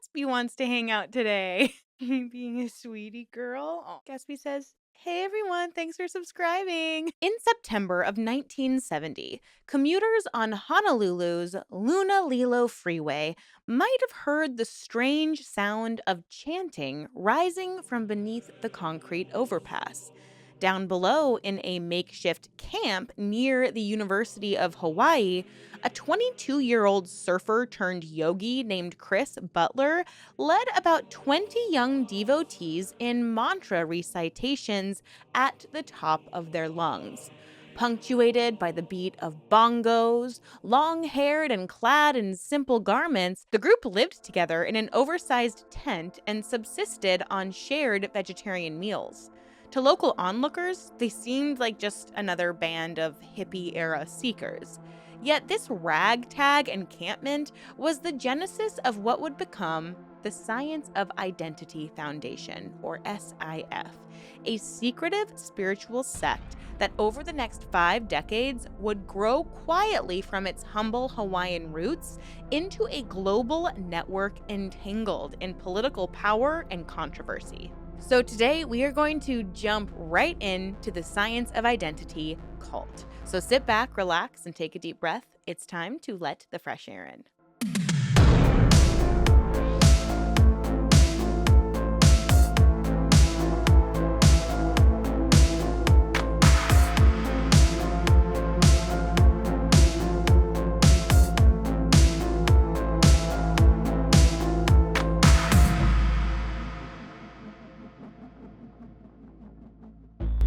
Gatsby wants to hang out today. Being a sweetie girl. Oh, Gatsby says, "Hey everyone, thanks for subscribing." In September of 1970, commuters on Honolulu's Luna Lilo Freeway might have heard the strange sound of chanting rising from beneath the concrete overpass. Down below, in a makeshift camp near the University of Hawaii, a 22-year-old surfer turned yogi named Chris Butler led about 20 young devotees in mantra recitations at the top of their lungs. Punctuated by the beat of bongos, long haired and clad in simple garments, the group lived together in an oversized tent and subsisted on shared vegetarian meals. To local onlookers, they seemed like just another band of hippie era seekers. Yet this ragtag encampment was the genesis of what would become the Science of Identity Foundation, or SIF, a secretive spiritual sect that over the next 5 decades would grow quietly from its humble Hawaiian roots into a global network entangled in political power and controversy. So today we are going to jump right into the Science of Identity cult. So sit back, relax, and take a deep breath. It's time to let the fresh air in.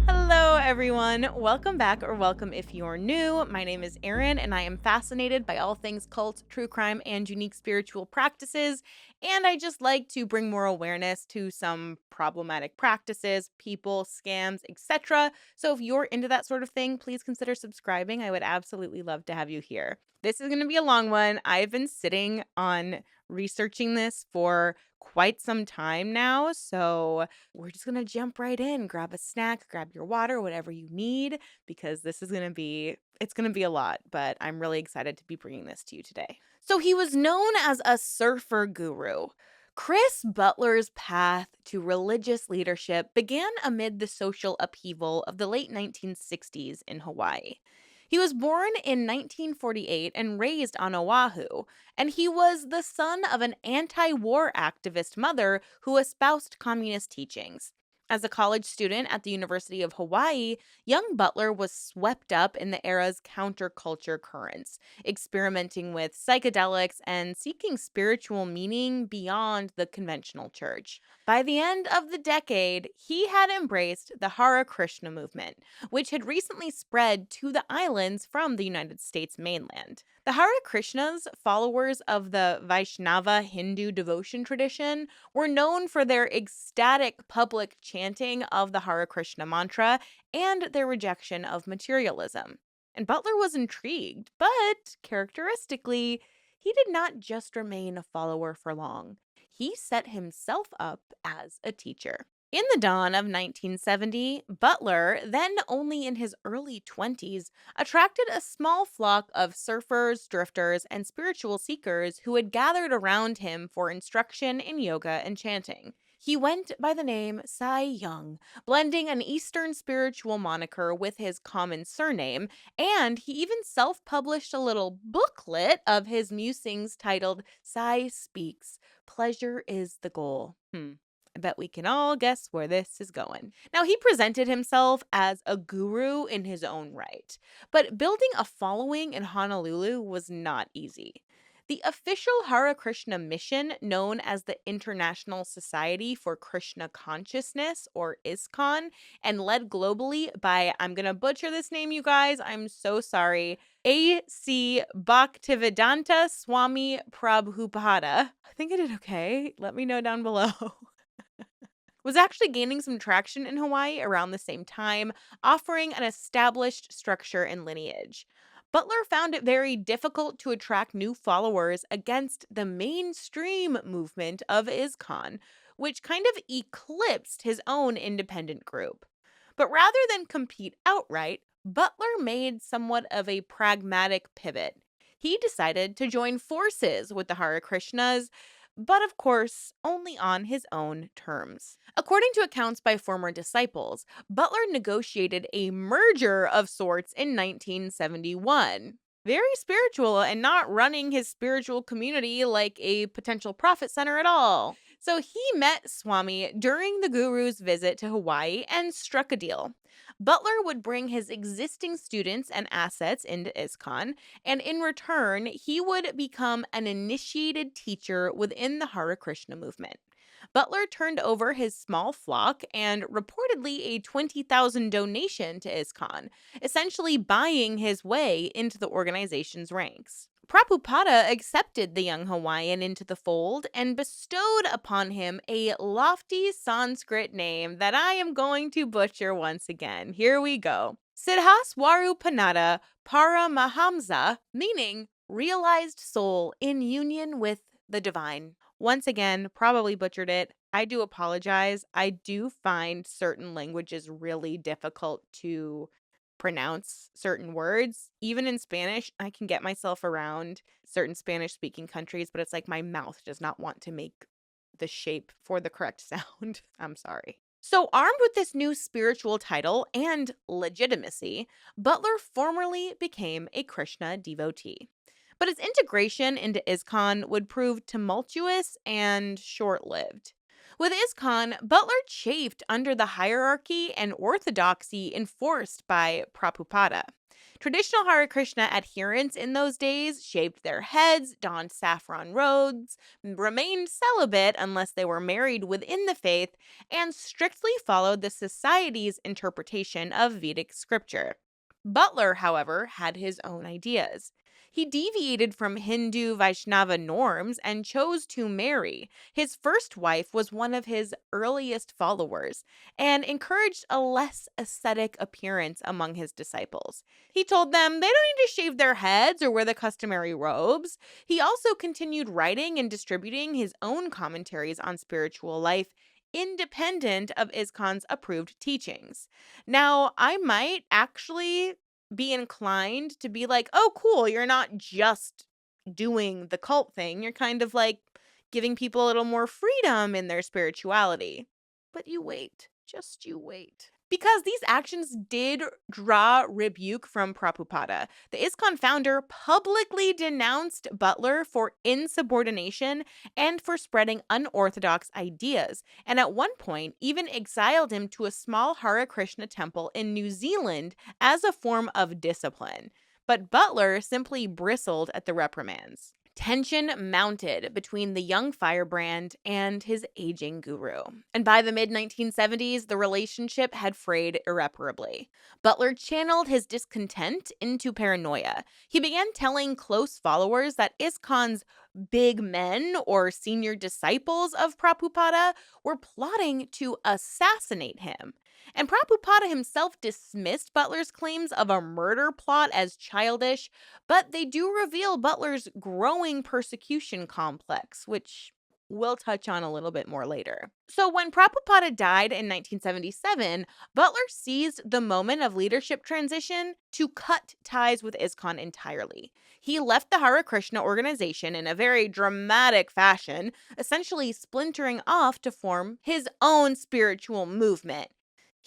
Hello, everyone. Welcome back, or welcome if you're new. My name is Erin, and I am fascinated by all things cult, true crime, and unique spiritual practices. And I just like to bring more awareness to some problematic practices, people, scams, etc. So if you're into that sort of thing, please consider subscribing. I would absolutely love to have you here. This is going to be a long one. I've been sitting on researching this for quite some time now, so we're just going to jump right in. Grab a snack, grab your water, whatever you need, because this is going to be a lot, but I'm really excited to be bringing this to you today. So he was known as a surfer guru. Chris Butler's path to religious leadership began amid the social upheaval of the late 1960s in Hawaii. He was born in 1948 and raised on Oahu, and he was the son of an anti-war activist mother who espoused communist teachings. As a college student at the University of Hawaii, young Butler was swept up in the era's counterculture currents, experimenting with psychedelics and seeking spiritual meaning beyond the conventional church. By the end of the decade, he had embraced the Hare Krishna movement, which had recently spread to the islands from the United States mainland. The Hare Krishnas, followers of the Vaishnava Hindu devotion tradition, were known for their ecstatic public chanting of the Hare Krishna mantra and their rejection of materialism. And Butler was intrigued, but characteristically, he did not just remain a follower for long. He set himself up as a teacher. In the dawn of 1970, Butler, then only in his early 20s, attracted a small flock of surfers, drifters, and spiritual seekers who had gathered around him for instruction in yoga and chanting. He went by the name Sai Young, blending an Eastern spiritual moniker with his common surname, and he even self-published a little booklet of his musings titled Sai Speaks, Pleasure is the Goal. I bet we can all guess where this is going. Now, he presented himself as a guru in his own right, but building a following in Honolulu was not easy. The official Hare Krishna mission, known as the International Society for Krishna Consciousness, or ISKCON, and led globally by, I'm going to butcher this name, you guys, I'm so sorry, A.C. Bhaktivedanta Swami Prabhupada. I think I did okay. Let me know down below. Was actually gaining some traction in Hawaii around the same time, offering an established structure and lineage. Butler found it very difficult to attract new followers against the mainstream movement of ISKCON, which kind of eclipsed his own independent group. But rather than compete outright, Butler made somewhat of a pragmatic pivot. He decided to join forces with the Hare Krishnas, but of course, only on his own terms. According to accounts by former disciples, Butler negotiated a merger of sorts in 1971. Very spiritual and not running his spiritual community like a potential profit center at all. So he met Swami during the guru's visit to Hawaii and struck a deal. Butler would bring his existing students and assets into ISKCON, and in return, he would become an initiated teacher within the Hare Krishna movement. Butler turned over his small flock and reportedly a 20,000 donation to ISKCON, essentially buying his way into the organization's ranks. Prabhupada accepted the young Hawaiian into the fold and bestowed upon him a lofty Sanskrit name that I am going to butcher once again. Here we go. Siddhaswarupananda Paramahamsa, meaning realized soul in union with the divine. Once again, probably butchered it. I do apologize. I do find certain languages really difficult to pronounce certain words. Even in Spanish, I can get myself around certain Spanish speaking countries, but it's like my mouth does not want to make the shape for the correct sound. I'm sorry. So, armed with this new spiritual title and legitimacy, Butler formally became a Krishna devotee. But his integration into ISKCON would prove tumultuous and short lived. With ISKCON, Butler chafed under the hierarchy and orthodoxy enforced by Prabhupada. Traditional Hare Krishna adherents in those days shaved their heads, donned saffron robes, remained celibate unless they were married within the faith, and strictly followed the society's interpretation of Vedic scripture. Butler, however, had his own ideas. He deviated from Hindu Vaishnava norms and chose to marry. His first wife was one of his earliest followers and encouraged a less ascetic appearance among his disciples. He told them they don't need to shave their heads or wear the customary robes. He also continued writing and distributing his own commentaries on spiritual life, independent of ISKCON's approved teachings. Now, I might actually be inclined to be like, oh, cool, you're not just doing the cult thing. You're kind of like giving people a little more freedom in their spirituality. But you wait, just you wait. Because these actions did draw rebuke from Prabhupada, the ISKCON founder publicly denounced Butler for insubordination and for spreading unorthodox ideas, and at one point even exiled him to a small Hare Krishna temple in New Zealand as a form of discipline. But Butler simply bristled at the reprimands. Tension mounted between the young firebrand and his aging guru. And by the mid 1970s, the relationship had frayed irreparably. Butler channeled his discontent into paranoia. He began telling close followers that ISKCON's big men or senior disciples of Prabhupada were plotting to assassinate him. And Prabhupada himself dismissed Butler's claims of a murder plot as childish, but they do reveal Butler's growing persecution complex, which we'll touch on a little bit more later. So when Prabhupada died in 1977, Butler seized the moment of leadership transition to cut ties with ISKCON entirely. He left the Hare Krishna organization in a very dramatic fashion, essentially splintering off to form his own spiritual movement.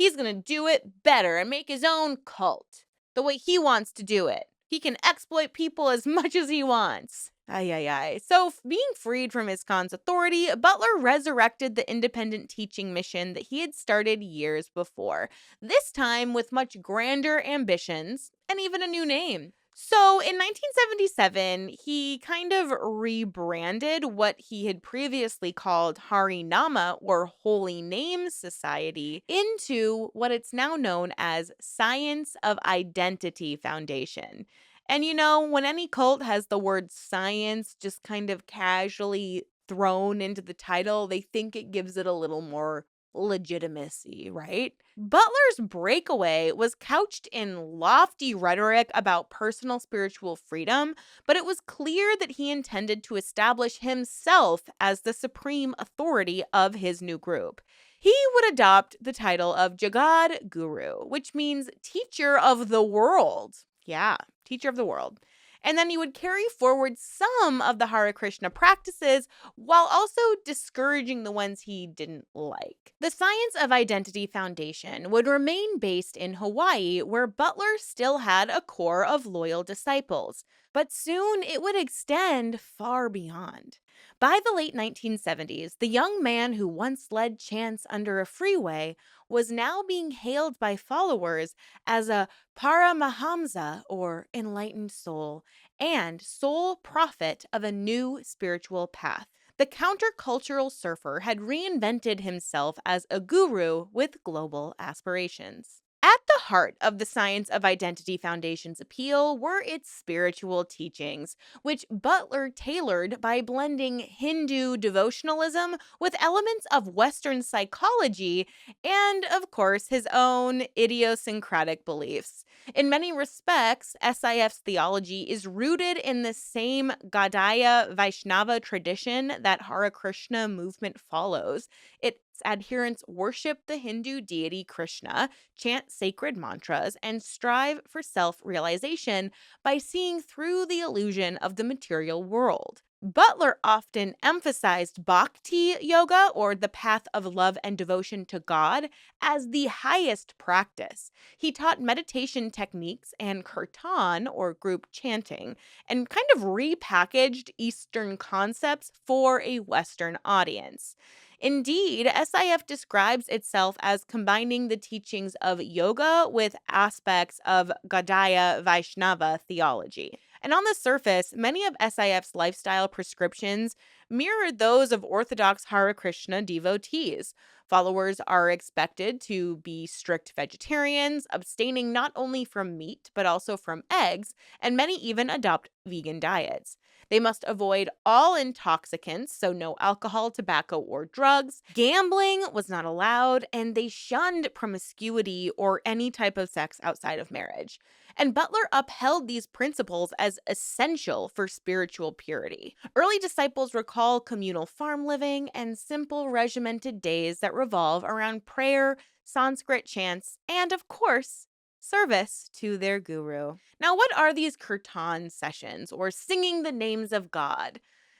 He's going to do it better and make his own cult the way he wants to do it. He can exploit people as much as he wants. Ay, ay, ay. So, being freed from ISKCON's authority, Butler resurrected the independent teaching mission that he had started years before, this time with much grander ambitions and even a new name. So, in 1977, he kind of rebranded what he had previously called Harinama, or Holy Name Society, into what it's now known as Science of Identity Foundation. And you know, when any cult has the word science just kind of casually thrown into the title, they think it gives it a little more legitimacy, right? Butler's breakaway was couched in lofty rhetoric about personal spiritual freedom, but it was clear that he intended to establish himself as the supreme authority of his new group. He would adopt the title of Jagad Guru, which means teacher of the world. Yeah, teacher of the world. And then he would carry forward some of the Hare Krishna practices while also discouraging the ones he didn't like. The Science of Identity Foundation would remain based in Hawaii, where Butler still had a core of loyal disciples, but soon it would extend far beyond. By the late 1970s, the young man who once led chants under a freeway was now being hailed by followers as a Paramahamsa, or enlightened soul, and sole prophet of a new spiritual path. The countercultural surfer had reinvented himself as a guru with global aspirations. At the heart of the Science of Identity Foundation's appeal were its spiritual teachings, which Butler tailored by blending Hindu devotionalism with elements of Western psychology and, of course, his own idiosyncratic beliefs. In many respects, SIF's theology is rooted in the same Gaudiya Vaishnava tradition that Hare Krishna movement follows. Its adherents worship the Hindu deity Krishna, chant sacred mantras, and strive for self-realization by seeing through the illusion of the material world. Butler often emphasized bhakti yoga, or the path of love and devotion to God, as the highest practice. He taught meditation techniques and kirtan, or group chanting, and kind of repackaged Eastern concepts for a Western audience. Indeed, SIF describes itself as combining the teachings of yoga with aspects of Gaudiya Vaishnava theology. And on the surface, many of SIF's lifestyle prescriptions mirrored those of Orthodox Hare Krishna devotees. Followers are expected to be strict vegetarians, abstaining not only from meat but also from eggs, and many even adopt vegan diets. They must avoid all intoxicants, so no alcohol, tobacco, or drugs. Gambling was not allowed, and they shunned promiscuity or any type of sex outside of marriage. And Butler upheld these principles as essential for spiritual purity. Early disciples recall communal farm living and simple regimented days that revolve around prayer, Sanskrit chants, and, of course, service to their guru. Now, what are these kirtan sessions, or singing the names of God?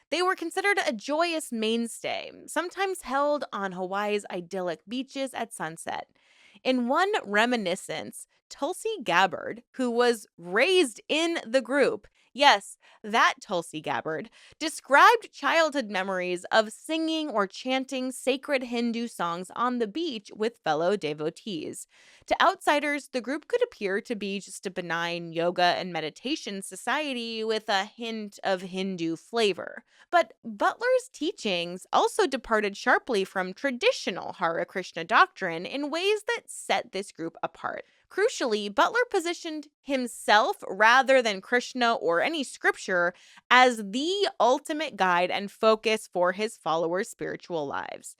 They were considered a joyous mainstay, sometimes held on Hawaii's idyllic beaches at sunset. In one reminiscence, Tulsi Gabbard, who was raised in the group, yes, that Tulsi Gabbard, described childhood memories of singing or chanting sacred Hindu songs on the beach with fellow devotees. To outsiders, the group could appear to be just a benign yoga and meditation society with a hint of Hindu flavor. But Butler's teachings also departed sharply from traditional Hare Krishna doctrine in ways that set this group apart. Crucially, Butler positioned himself, rather than Krishna or any scripture, as the ultimate guide and focus for his followers' spiritual lives.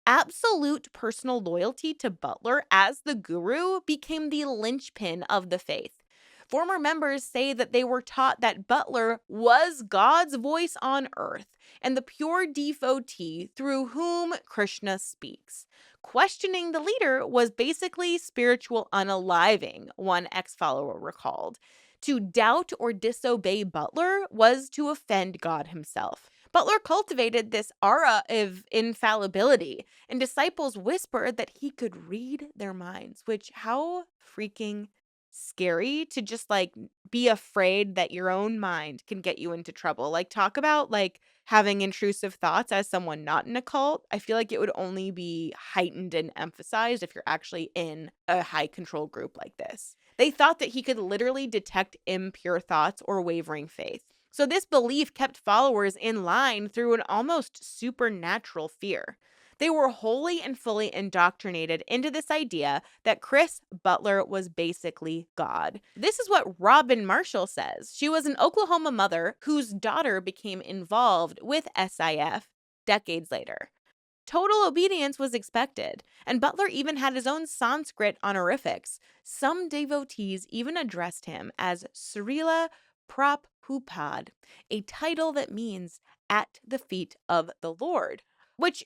Absolute personal loyalty to Butler as the guru became the linchpin of the faith. Former members say that they were taught that Butler was God's voice on earth and the pure devotee through whom Krishna speaks. Questioning the leader was basically spiritual unaliving, one ex-follower recalled. To doubt or disobey Butler was to offend God himself. Butler cultivated this aura of infallibility, and disciples whispered that he could read their minds, which, how freaking scary to just be afraid that your own mind can get you into trouble. Talk about having intrusive thoughts as someone not in a cult. I feel like it would only be heightened and emphasized if you're actually in a high control group like this. They thought that he could literally detect impure thoughts or wavering faith. So this belief kept followers in line through an almost supernatural fear. They were wholly and fully indoctrinated into this idea that Chris Butler was basically God. This is what Robin Marshall says. She was an Oklahoma mother whose daughter became involved with SIF decades later. Total obedience was expected, and Butler even had his own Sanskrit honorifics. Some devotees even addressed him as Srila Prabhupada, a title that means at the feet of the Lord. Which,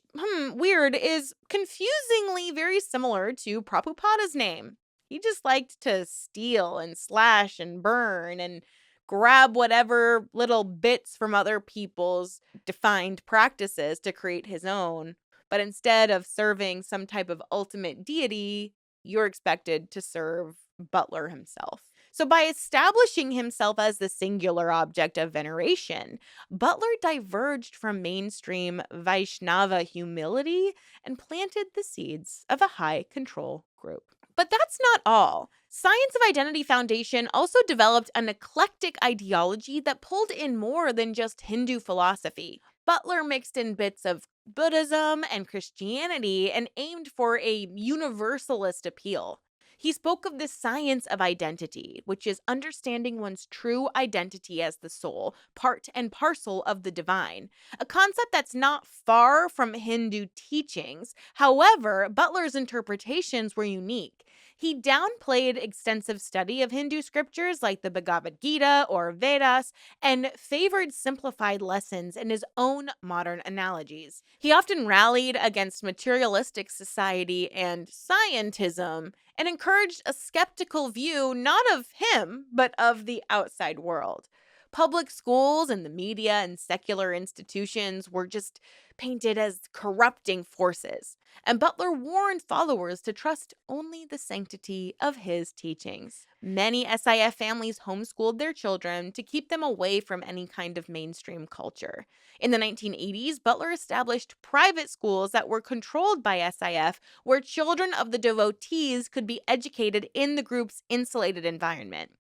weird, is confusingly very similar to Prabhupada's name. He just liked to steal and slash and burn and grab whatever little bits from other people's defined practices to create his own. But instead of serving some type of ultimate deity, you're expected to serve Butler himself. So, by establishing himself as the singular object of veneration, Butler diverged from mainstream Vaishnava humility and planted the seeds of a high control group. But that's not all. Science of Identity Foundation also developed an eclectic ideology that pulled in more than just Hindu philosophy. Butler mixed in bits of Buddhism and Christianity and aimed for a universalist appeal. He spoke of the science of identity, which is understanding one's true identity as the soul, part and parcel of the divine, a concept that's not far from Hindu teachings. However, Butler's interpretations were unique. He downplayed extensive study of Hindu scriptures like the Bhagavad Gita or Vedas and favored simplified lessons in his own modern analogies. He often rallied against materialistic society and scientism and encouraged a skeptical view not of him, but of the outside world. Public schools and the media and secular institutions were just painted as corrupting forces, and Butler warned followers to trust only the sanctity of his teachings. Many SIF families homeschooled their children to keep them away from any kind of mainstream culture. In the 1980s, Butler established private schools that were controlled by SIF, where children of the devotees could be educated in the group's insulated environment.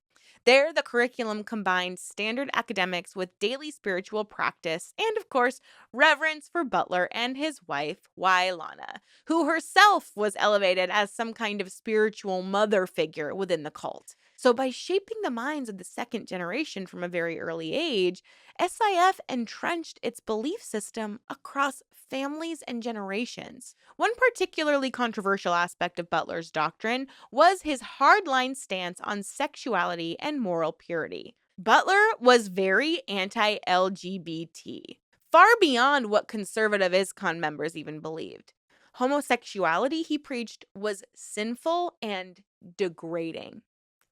There, the curriculum combined standard academics with daily spiritual practice and, of course, reverence for Butler and his wife, Wailana, who herself was elevated as some kind of spiritual mother figure within the cult. So, by shaping the minds of the second generation from a very early age, SIF entrenched its belief system across families and generations. One particularly controversial aspect of Butler's doctrine was his hardline stance on sexuality and moral purity. Butler was very anti-LGBT, far beyond what conservative ISKCON members even believed. Homosexuality, he preached, was sinful and degrading.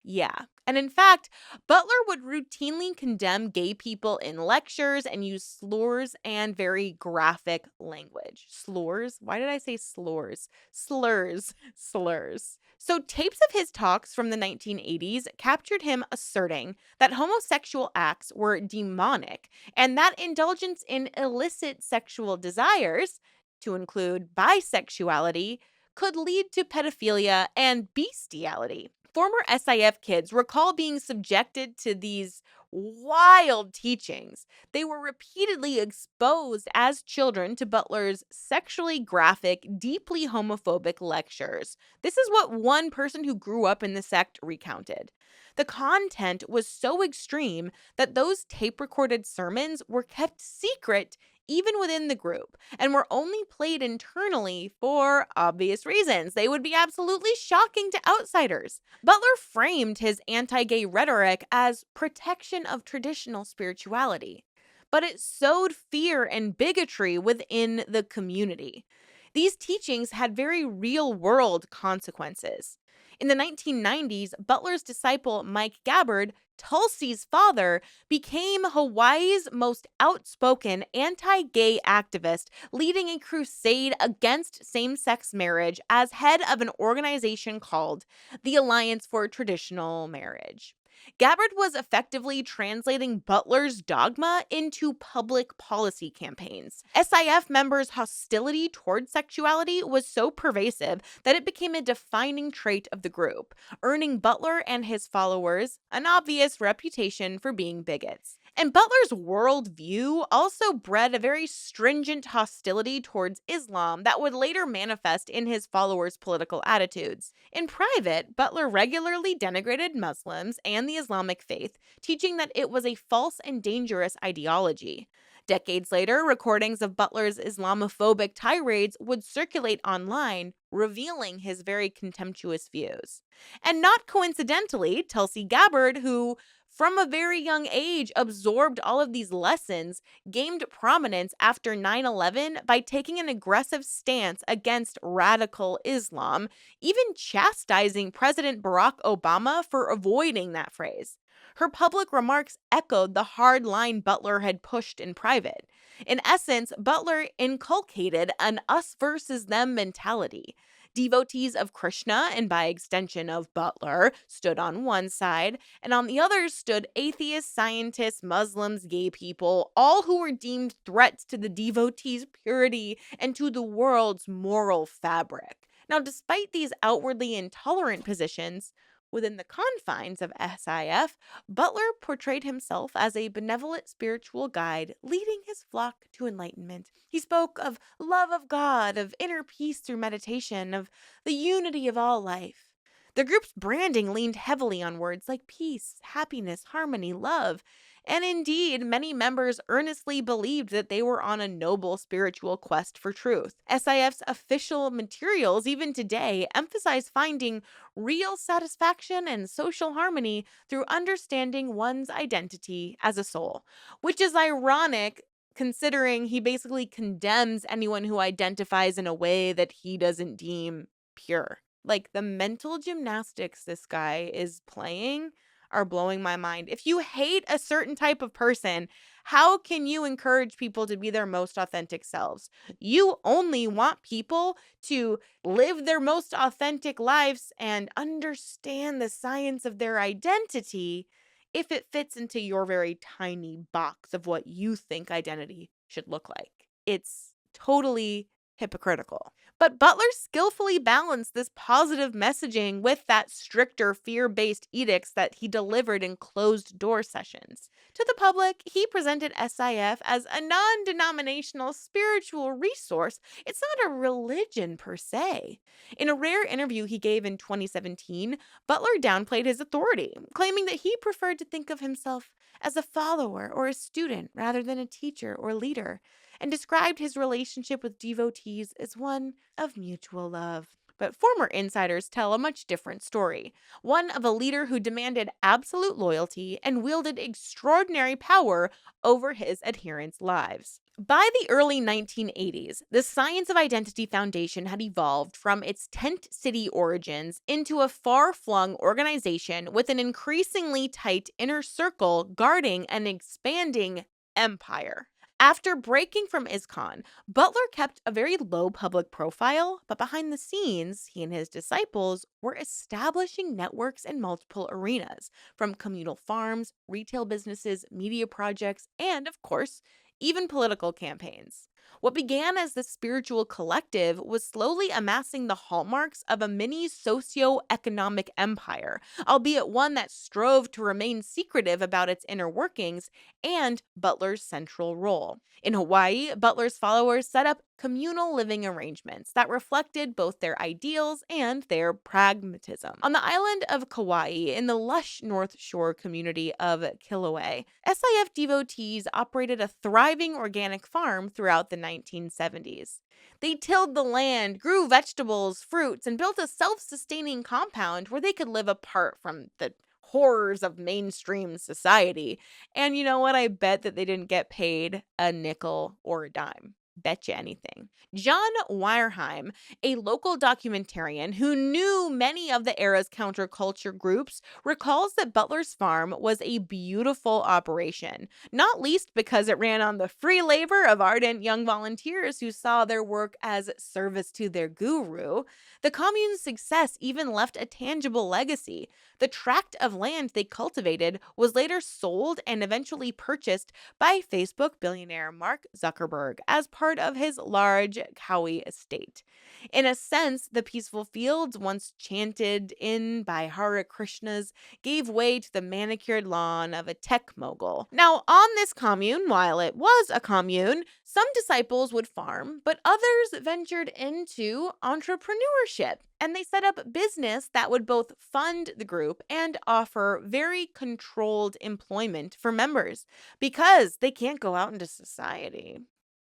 Yeah. And in fact, Butler would routinely condemn gay people in lectures and use slurs and very graphic language. Slurs? Why did I say slurs? Slurs. Slurs. So, tapes of his talks from the 1980s captured him asserting that homosexual acts were demonic and that indulgence in illicit sexual desires, to include bisexuality, could lead to pedophilia and bestiality. Former SIF kids recall being subjected to these wild teachings. They were repeatedly exposed as children to Butler's sexually graphic, deeply homophobic lectures. This is what one person who grew up in the sect recounted. The content was so extreme that those tape-recorded sermons were kept secret even within the group, and were only played internally for obvious reasons. They would be absolutely shocking to outsiders. Butler framed his anti-gay rhetoric as protection of traditional spirituality, but it sowed fear and bigotry within the community. These teachings had very real-world consequences. In the 1990s, Butler's disciple Mike Gabbard, Tulsi's father, became Hawaii's most outspoken anti-gay activist, leading a crusade against same-sex marriage as head of an organization called the Alliance for Traditional Marriage. Gabbard was effectively translating Butler's dogma into public policy campaigns. SIF members' hostility toward sexuality was so pervasive that it became a defining trait of the group, earning Butler and his followers an obvious reputation for being bigots. And Butler's worldview also bred a very stringent hostility towards Islam that would later manifest in his followers' political attitudes. In private, Butler regularly denigrated Muslims and the Islamic faith, teaching that it was a false and dangerous ideology. Decades later, recordings of Butler's Islamophobic tirades would circulate online, revealing his very contemptuous views. And not coincidentally, Tulsi Gabbard, who from a very young age absorbed all of these lessons, gained prominence after 9/11 by taking an aggressive stance against radical Islam, even chastising President Barack Obama for avoiding that phrase. Her public remarks echoed the hard line Butler had pushed in private. In essence, Butler inculcated an us versus them mentality. Devotees of Krishna, and by extension of Butler, stood on one side, and on the other stood atheists, scientists, Muslims, gay people, all who were deemed threats to the devotees' purity and to the world's moral fabric. Now, despite these outwardly intolerant positions, within the confines of SIF, Butler portrayed himself as a benevolent spiritual guide leading his flock to enlightenment. He spoke of love of God, of inner peace through meditation, of the unity of all life. The group's branding leaned heavily on words like peace, happiness, harmony, love, and indeed, many members earnestly believed that they were on a noble spiritual quest for truth. SIF's official materials, even today, emphasize finding real satisfaction and social harmony through understanding one's identity as a soul, which is ironic considering he basically condemns anyone who identifies in a way that he doesn't deem pure. Like, the mental gymnastics this guy is playing are blowing my mind. If you hate a certain type of person, how can you encourage people to be their most authentic selves? You only want people to live their most authentic lives and understand the science of their identity if it fits into your very tiny box of what you think identity should look like. It's totally hypocritical. But Butler skillfully balanced this positive messaging with that stricter fear-based edicts that he delivered in closed-door sessions. To the public, he presented SIF as a non-denominational spiritual resource. It's not a religion per se. In a rare interview he gave in 2017, Butler downplayed his authority, claiming that he preferred to think of himself as a follower or a student rather than a teacher or leader, and described his relationship with devotees as one of mutual love. But former insiders tell a much different story, one of a leader who demanded absolute loyalty and wielded extraordinary power over his adherents' lives. By the early 1980s, the Science of Identity Foundation had evolved from its tent city origins into a far-flung organization with an increasingly tight inner circle guarding an expanding empire. After breaking from ISKCON, Butler kept a very low public profile, but behind the scenes, he and his disciples were establishing networks in multiple arenas, from communal farms, retail businesses, media projects, and, of course, even political campaigns. What began as the spiritual collective was slowly amassing the hallmarks of a mini socio-economic empire, albeit one that strove to remain secretive about its inner workings and Butler's central role. In Hawaii, Butler's followers set up communal living arrangements that reflected both their ideals and their pragmatism. On the island of Kauai, in the lush North Shore community of Kilauea, SIF devotees operated a thriving organic farm throughout the 1970s. They tilled the land, grew vegetables, fruits, and built a self-sustaining compound where they could live apart from the horrors of mainstream society. And you know what? I bet that they didn't get paid a nickel or a dime. Bet you anything. John Weierheim, a local documentarian who knew many of the era's counterculture groups, recalls that Butler's farm was a beautiful operation, not least because it ran on the free labor of ardent young volunteers who saw their work as service to their guru. The commune's success even left a tangible legacy. The tract of land they cultivated was later sold and eventually purchased by Facebook billionaire Mark Zuckerberg as part of his large Kauai estate. In a sense, the peaceful fields, once chanted in by Hare Krishnas, gave way to the manicured lawn of a tech mogul. Now, on this commune, while it was a commune, some disciples would farm, but others ventured into entrepreneurship. And they set up business that would both fund the group and offer very controlled employment for members because they can't go out into society.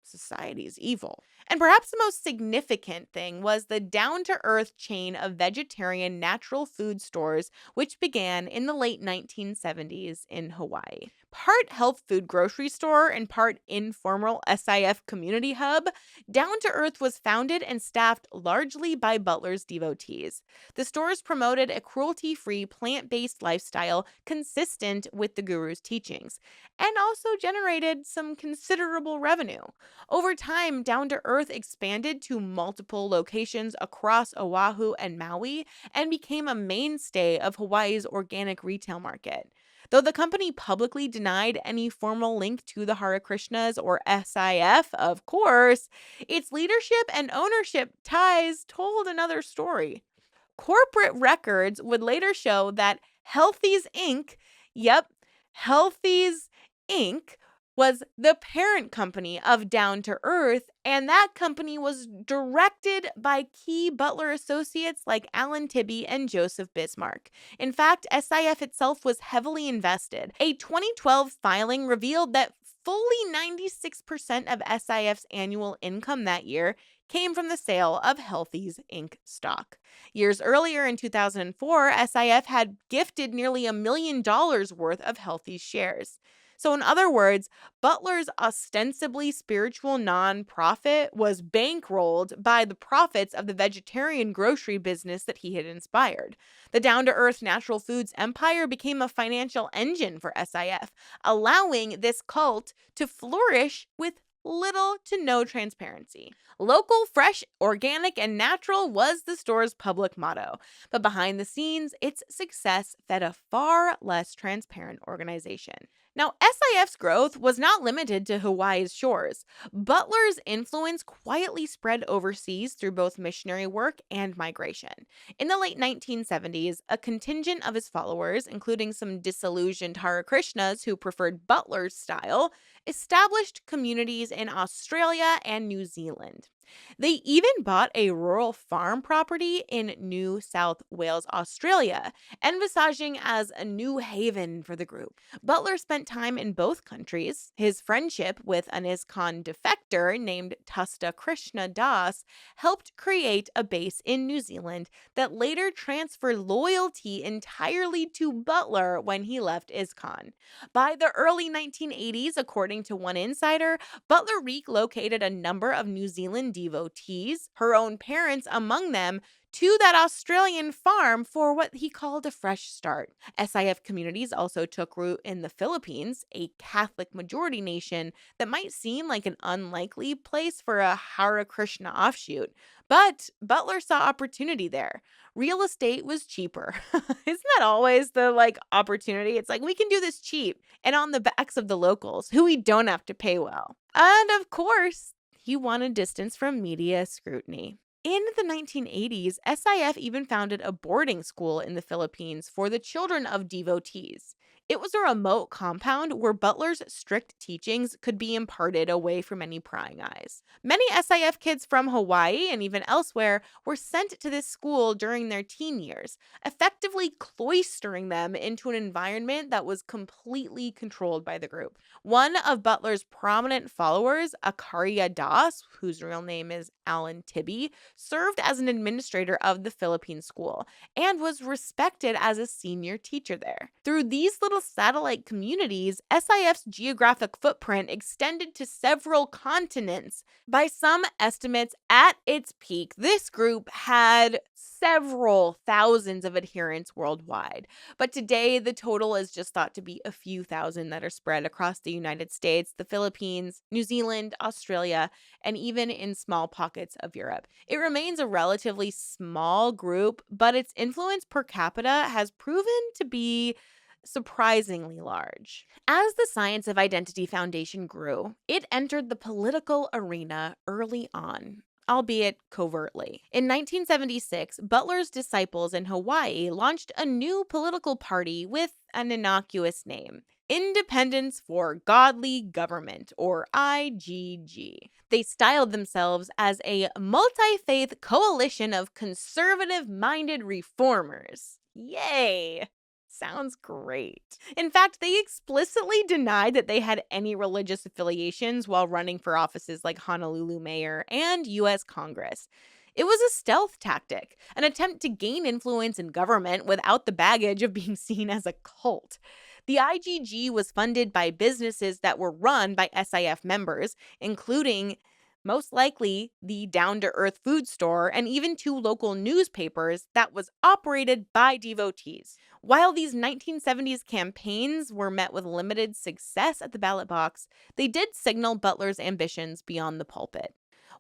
Society is evil. And perhaps the most significant thing was the down to earth chain of vegetarian natural food stores, which began in the late 1970s in Hawaii. Part health food grocery store and part informal SIF community hub, Down to Earth was founded and staffed largely by Butler's devotees. The stores promoted a cruelty free, plant based lifestyle consistent with the guru's teachings, and also generated some considerable revenue. Over time, Down to Earth expanded to multiple locations across Oahu and Maui and became a mainstay of Hawaii's organic retail market. Though the company publicly denied any formal link to the Hare Krishnas or SIF, of course, its leadership and ownership ties told another story. Corporate records would later show that Healthy's Inc., yep, Healthy's Inc., was the parent company of Down to Earth, and that company was directed by key Butler associates like Alan Tibby and Joseph Bismarck. In fact, SIF itself was heavily invested. A 2012 filing revealed that fully 96% of SIF's annual income that year came from the sale of Healthy's Inc. stock. Years earlier in 2004, SIF had gifted nearly $1 million worth of Healthy's shares. So, in other words, Butler's ostensibly spiritual nonprofit was bankrolled by the profits of the vegetarian grocery business that he had inspired. The down to earth natural foods empire became a financial engine for SIF, allowing this cult to flourish with little to no transparency. Local, fresh, organic, and natural was the store's public motto, but behind the scenes, its success fed a far less transparent organization. Now, SIF's growth was not limited to Hawaii's shores. Butler's influence quietly spread overseas through both missionary work and migration. In the late 1970s, a contingent of his followers, including some disillusioned Hare Krishnas who preferred Butler's style, established communities in Australia and New Zealand. They even bought a rural farm property in New South Wales, Australia, envisaging as a new haven for the group. Butler spent time in both countries. His friendship with an ISKCON defector named Tusta Krishna Das helped create a base in New Zealand that later transferred loyalty entirely to Butler when he left ISKCON. By the early 1980s, according to one insider, Butler relocated a number of New Zealand devotees, her own parents among them, to that Australian farm for what he called a fresh start. SIF communities also took root in the Philippines, a Catholic majority nation that might seem like an unlikely place for a Hare Krishna offshoot. But Butler saw opportunity there. Real estate was cheaper. Isn't that always the opportunity? It's like we can do this cheap and on the backs of the locals who we don't have to pay well. And of course, he wanted distance from media scrutiny. In the 1980s, SIF even founded a boarding school in the Philippines for the children of devotees. It was a remote compound where Butler's strict teachings could be imparted away from any prying eyes. Many SIF kids from Hawaii and even elsewhere were sent to this school during their teen years, effectively cloistering them into an environment that was completely controlled by the group. One of Butler's prominent followers, Akaria Das, whose real name is Alan Tibby, served as an administrator of the Philippine school and was respected as a senior teacher there. Through these little satellite communities, SIF's geographic footprint extended to several continents. By some estimates, at its peak, this group had several thousands of adherents worldwide. But today, the total is just thought to be a few thousand that are spread across the United States, the Philippines, New Zealand, Australia, and even in small pockets of Europe. It remains a relatively small group, but its influence per capita has proven to be surprisingly large. As the Science of Identity Foundation grew, it entered the political arena early on, albeit covertly. In 1976, Butler's disciples in Hawaii launched a new political party with an innocuous name: Independence for Godly Government, or IGG. They styled themselves as a multi-faith coalition of conservative-minded reformers. Yay! Sounds great. In fact, they explicitly denied that they had any religious affiliations while running for offices like Honolulu mayor and U.S. Congress. It was a stealth tactic, an attempt to gain influence in government without the baggage of being seen as a cult. The IGG was funded by businesses that were run by SIF members, including most likely the Down to Earth food store and even two local newspapers that was operated by devotees. While these 1970s campaigns were met with limited success at the ballot box, they did signal Butler's ambitions beyond the pulpit.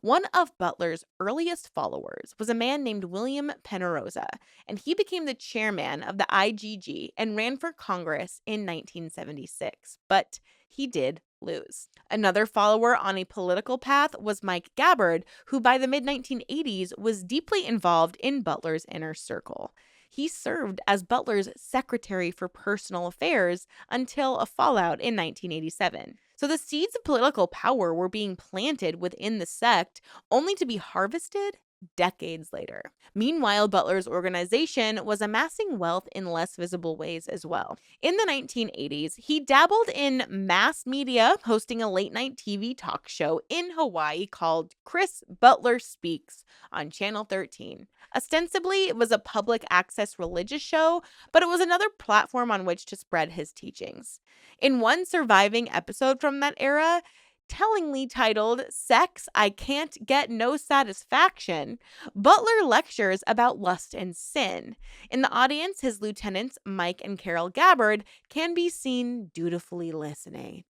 One of Butler's earliest followers was a man named William Pennerosa, and he became the chairman of the IGG and ran for Congress in 1976. But he did lose. Another follower on a political path was Mike Gabbard, who by the mid 1980s was deeply involved in Butler's inner circle. He served as Butler's secretary for personal affairs until a fallout in 1987. So the seeds of political power were being planted within the sect, only to be harvested decades later. Meanwhile, Butler's organization was amassing wealth in less visible ways as well. In the 1980s, he dabbled in mass media, hosting a late-night TV talk show in Hawaii called Chris Butler Speaks on Channel 13. Ostensibly, it was a public access religious show, but it was another platform on which to spread his teachings. In one surviving episode from that era, tellingly titled Sex I Can't Get No Satisfaction, Butler lectures about lust and sin. In the audience, his lieutenants, Mike and Carol Gabbard, can be seen dutifully listening.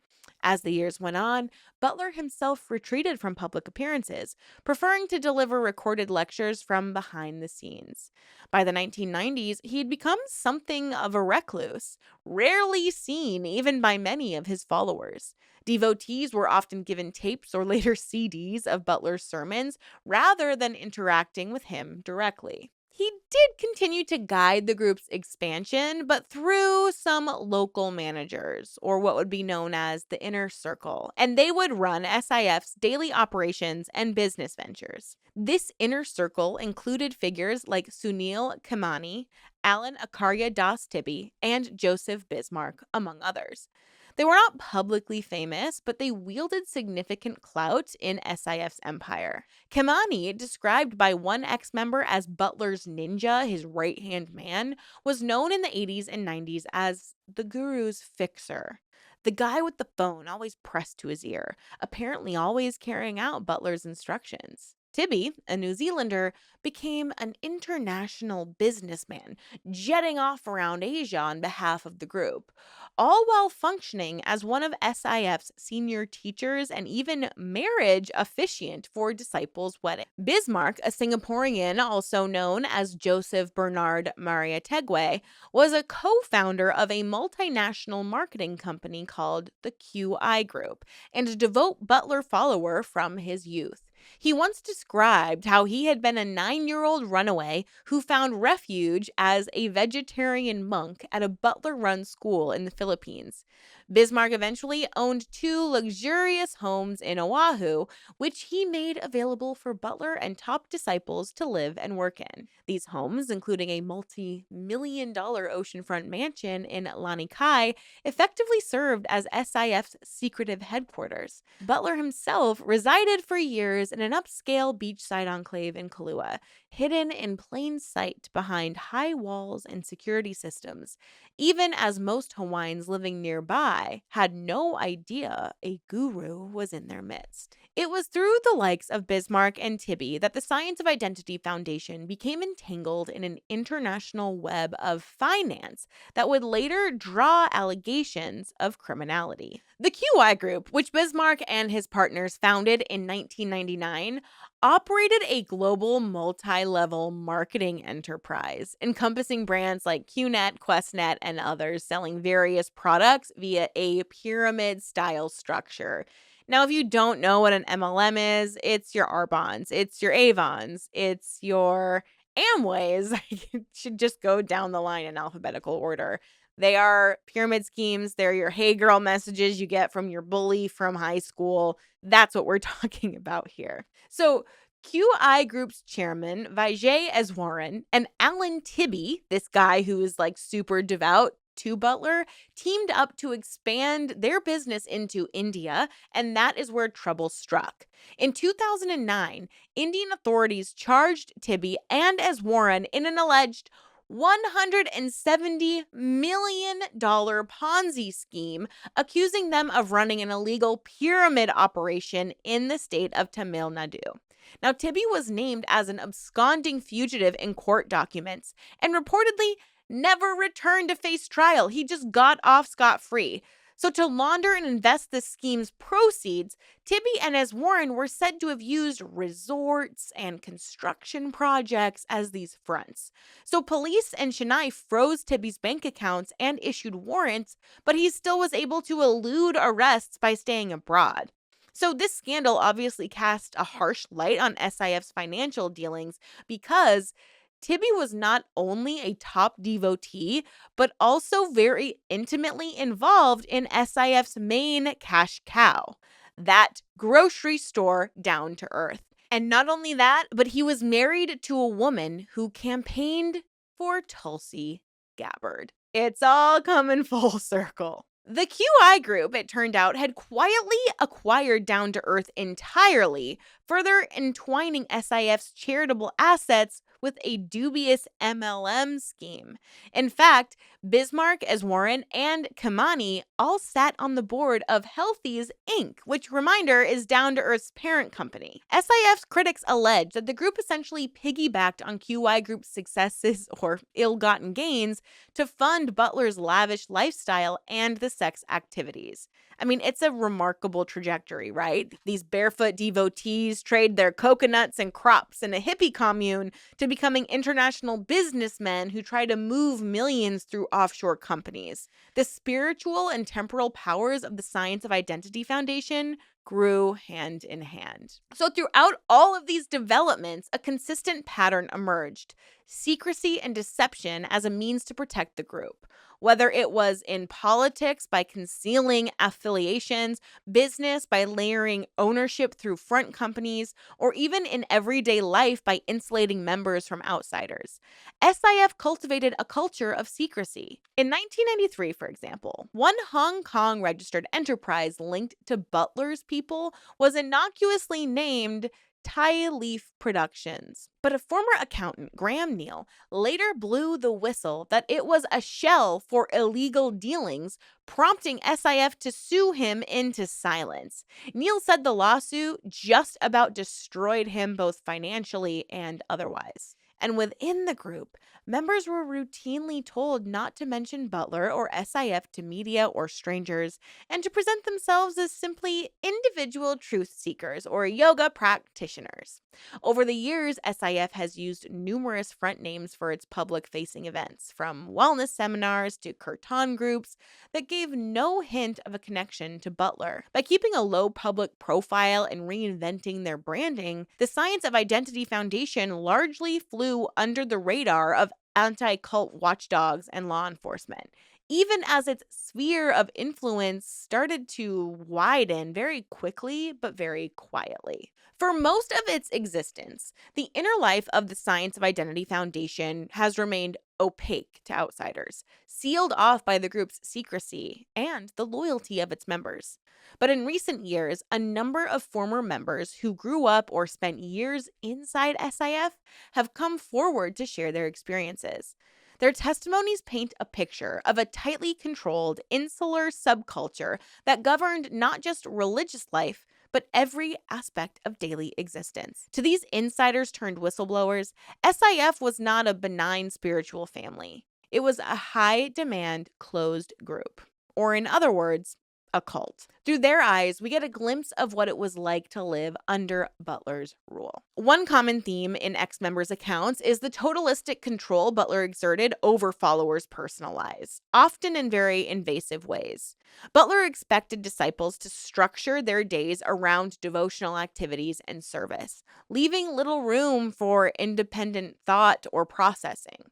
As the years went on, Butler himself retreated from public appearances, preferring to deliver recorded lectures from behind the scenes. By the 1990s, he had become something of a recluse, rarely seen even by many of his followers. Devotees were often given tapes or later CDs of Butler's sermons rather than interacting with him directly. He did continue to guide the group's expansion, but through some local managers, or what would be known as the inner circle, and they would run SIF's daily operations and business ventures. This inner circle included figures like Sunil Khemani, Alan Akarya Das Tibi, and Joseph Bismarck, among others. They were not publicly famous, but they wielded significant clout in SIF's empire. Khemani, described by one ex-member as Butler's ninja, his right-hand man, was known in the 80s and 90s as the guru's fixer. The guy with the phone always pressed to his ear, apparently always carrying out Butler's instructions. Tibi, a New Zealander, became an international businessman, jetting off around Asia on behalf of the group, all while functioning as one of SIF's senior teachers and even marriage officiant for disciples' wedding. Bismarck, a Singaporean also known as Joseph Bernard Mariategui, was a co-founder of a multinational marketing company called the QI Group and a devout Butler follower from his youth. He once described how he had been a 9-year-old runaway who found refuge as a vegetarian monk at a Butler-run school in the Philippines. Bismarck eventually owned 2 luxurious homes in Oahu, which he made available for Butler and top disciples to live and work in. These homes, including a multi-million-dollar oceanfront mansion in Lanikai, effectively served as SIF's secretive headquarters. Butler himself resided for years in an upscale beachside enclave in Kailua, hidden in plain sight behind high walls and security systems, even as most Hawaiians living nearby had no idea a guru was in their midst. It was through the likes of Bismarck and Tibi that the Science of Identity Foundation became entangled in an international web of finance that would later draw allegations of criminality. The QI Group, which Bismarck and his partners founded in 1999, operated a global multi-level marketing enterprise encompassing brands like QNet, QuestNet, and others selling various products via a pyramid-style structure. Now, if you don't know what an MLM is, it's your Arbonnes, it's your Avons, it's your Amways. You should just go down the line in alphabetical order. They are pyramid schemes. They're your hey girl messages you get from your bully from high school. That's what we're talking about here. So QI Group's chairman, Vijay Eswaran, and Alan Tibi, this guy who is like super devout, to Butler, teamed up to expand their business into India, and that is where trouble struck. In 2009, Indian authorities charged Tibby and as Warren in an alleged $170 million Ponzi scheme, accusing them of running an illegal pyramid operation in the state of Tamil Nadu. Now, Tibby was named as an absconding fugitive in court documents and reportedly never returned to face trial. He just got off scot-free. So to launder and invest the scheme's proceeds, Tibby and as Warren were said to have used resorts and construction projects as these fronts. So police and Chennai froze Tibby's bank accounts and issued warrants, but he still was able to elude arrests by staying abroad. So this scandal obviously cast a harsh light on SIF's financial dealings because Tibby was not only a top devotee, but also very intimately involved in SIF's main cash cow, that grocery store down to earth. And not only that, but he was married to a woman who campaigned for Tulsi Gabbard. It's all coming full circle. The QI group, it turned out, had quietly acquired Down to Earth entirely, further entwining SIF's charitable assets with a dubious MLM scheme. In fact, Bismarck as Warren and Kamani all sat on the board of Healthy's Inc., which, reminder, is Down to Earth's parent company. SIF's critics allege that the group essentially piggybacked on QI Group's successes or ill-gotten gains to fund Butler's lavish lifestyle and the sex activities. I mean, it's a remarkable trajectory, right? These barefoot devotees trade their coconuts and crops in a hippie commune to becoming international businessmen who try to move millions through offshore companies. The spiritual and temporal powers of the Science of Identity Foundation grew hand in hand. So throughout all of these developments, a consistent pattern emerged: secrecy and deception as a means to protect the group. Whether it was in politics by concealing affiliations, business by layering ownership through front companies, or even in everyday life by insulating members from outsiders, SIF cultivated a culture of secrecy. In 1993, for example, one Hong Kong registered enterprise linked to Butler's people was innocuously named Thai Leaf Productions. But a former accountant, Graham Neal, later blew the whistle that it was a shell for illegal dealings, prompting SIF to sue him into silence. Neal said the lawsuit just about destroyed him both financially and otherwise. And within the group, members were routinely told not to mention Butler or SIF to media or strangers, and to present themselves as simply individual truth seekers or yoga practitioners. Over the years, SIF has used numerous front names for its public-facing events, from wellness seminars to kirtan groups that gave no hint of a connection to Butler. By keeping a low public profile and reinventing their branding, the Science of Identity Foundation largely flew under the radar of anti-cult watchdogs and law enforcement, even as its sphere of influence started to widen very quickly but very quietly. For most of its existence, the inner life of the Science of Identity Foundation has remained opaque to outsiders, sealed off by the group's secrecy and the loyalty of its members. But in recent years, a number of former members who grew up or spent years inside SIF have come forward to share their experiences. Their testimonies paint a picture of a tightly controlled, insular subculture that governed not just religious life, but every aspect of daily existence. To these insiders turned whistleblowers, SIF was not a benign spiritual family. It was a high-demand, closed group. Or in other words, a cult. Through their eyes, we get a glimpse of what it was like to live under Butler's rule. One common theme in ex-members' accounts is the totalistic control Butler exerted over followers' personal lives, often in very invasive ways. Butler expected disciples to structure their days around devotional activities and service, leaving little room for independent thought or processing.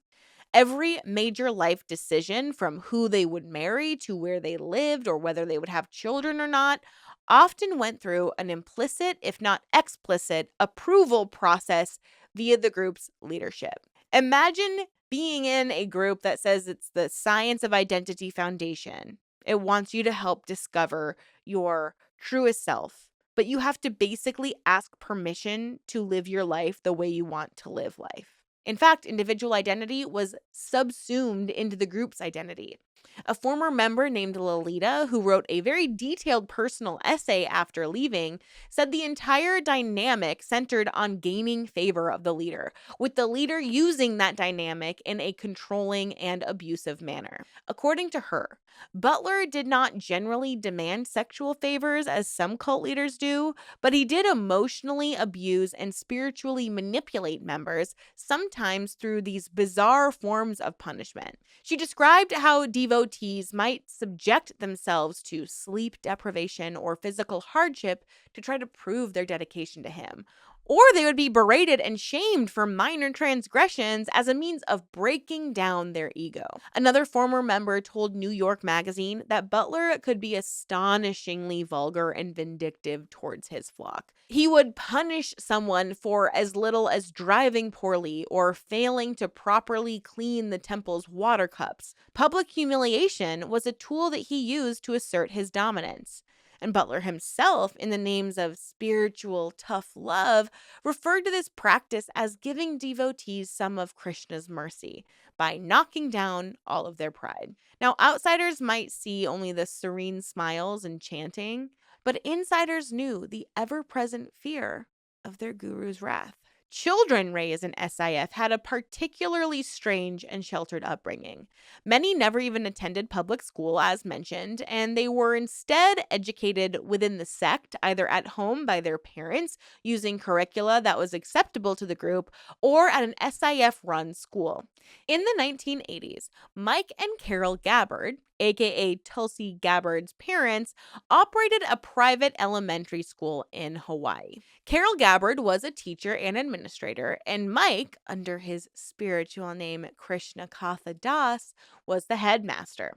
Every major life decision, from who they would marry to where they lived or whether they would have children or not, often went through an implicit, if not explicit, approval process via the group's leadership. Imagine being in a group that says it's the Science of Identity Foundation. It wants you to help discover your truest self, but you have to basically ask permission to live your life the way you want to live life. In fact, individual identity was subsumed into the group's identity. A former member named Lolita, who wrote a very detailed personal essay after leaving, said the entire dynamic centered on gaining favor of the leader, with the leader using that dynamic in a controlling and abusive manner. According to her, Butler did not generally demand sexual favors as some cult leaders do, but he did emotionally abuse and spiritually manipulate members, sometimes through these bizarre forms of punishment. She described how devotees might subject themselves to sleep deprivation or physical hardship to try to prove their dedication to him. Or they would be berated and shamed for minor transgressions as a means of breaking down their ego. Another former member told New York Magazine that Butler could be astonishingly vulgar and vindictive towards his flock. He would punish someone for as little as driving poorly or failing to properly clean the temple's water cups. Public humiliation was a tool that he used to assert his dominance. And Butler himself, in the names of spiritual tough love, referred to this practice as giving devotees some of Krishna's mercy by knocking down all of their pride. Now, outsiders might see only the serene smiles and chanting, but insiders knew the ever-present fear of their guru's wrath. Children raised in SIF had a particularly strange and sheltered upbringing. Many never even attended public school, as mentioned, and they were instead educated within the sect, either at home by their parents using curricula that was acceptable to the group, or at an SIF-run school. In the 1980s, Mike and Carol Gabbard, aka Tulsi Gabbard's parents, operated a private elementary school in Hawaii. Carol Gabbard was a teacher and administrator, and Mike, under his spiritual name Krishna Katha Das, was the headmaster.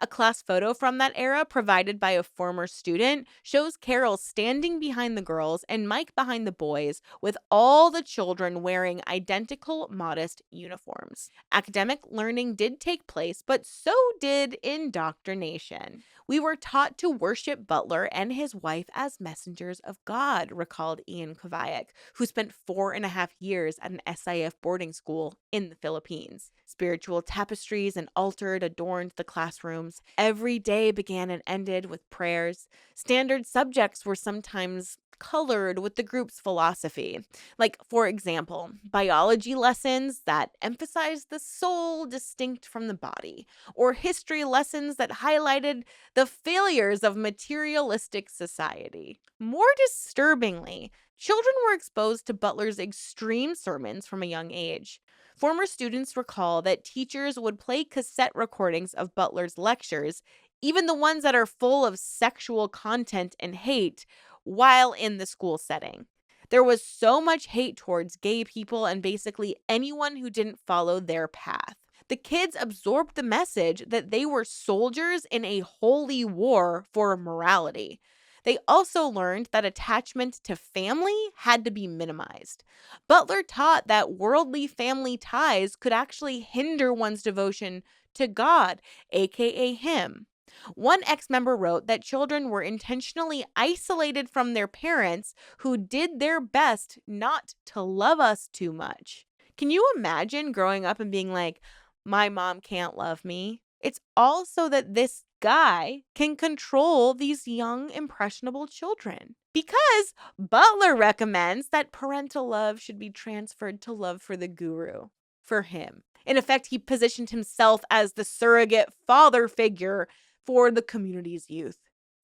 A class photo from that era, provided by a former student, shows Carol standing behind the girls and Mike behind the boys, with all the children wearing identical modest uniforms. Academic learning did take place, but so did indoctrination. We were taught to worship Butler and his wife as messengers of God, recalled Ian Kovayak, who spent 4.5 years at an SIF boarding school in the Philippines. Spiritual tapestries and altars adorned the classrooms. Every day began and ended with prayers. Standard subjects were sometimes colored with the group's philosophy. Like, for example, biology lessons that emphasized the soul distinct from the body, or history lessons that highlighted the failures of materialistic society. More disturbingly, children were exposed to Butler's extreme sermons from a young age. Former students recall that teachers would play cassette recordings of Butler's lectures, even the ones that are full of sexual content and hate, while in the school setting. There was so much hate towards gay people and basically anyone who didn't follow their path. The kids absorbed the message that they were soldiers in a holy war for morality. They also learned that attachment to family had to be minimized. Butler taught that worldly family ties could actually hinder one's devotion to God, aka Him. One ex-member wrote that children were intentionally isolated from their parents who did their best not to love us too much. Can you imagine growing up and being like, my mom can't love me? It's all so that this guy can control these young, impressionable children. Because Butler recommends that parental love should be transferred to love for the guru, for him. In effect, he positioned himself as the surrogate father figure for the community's youth.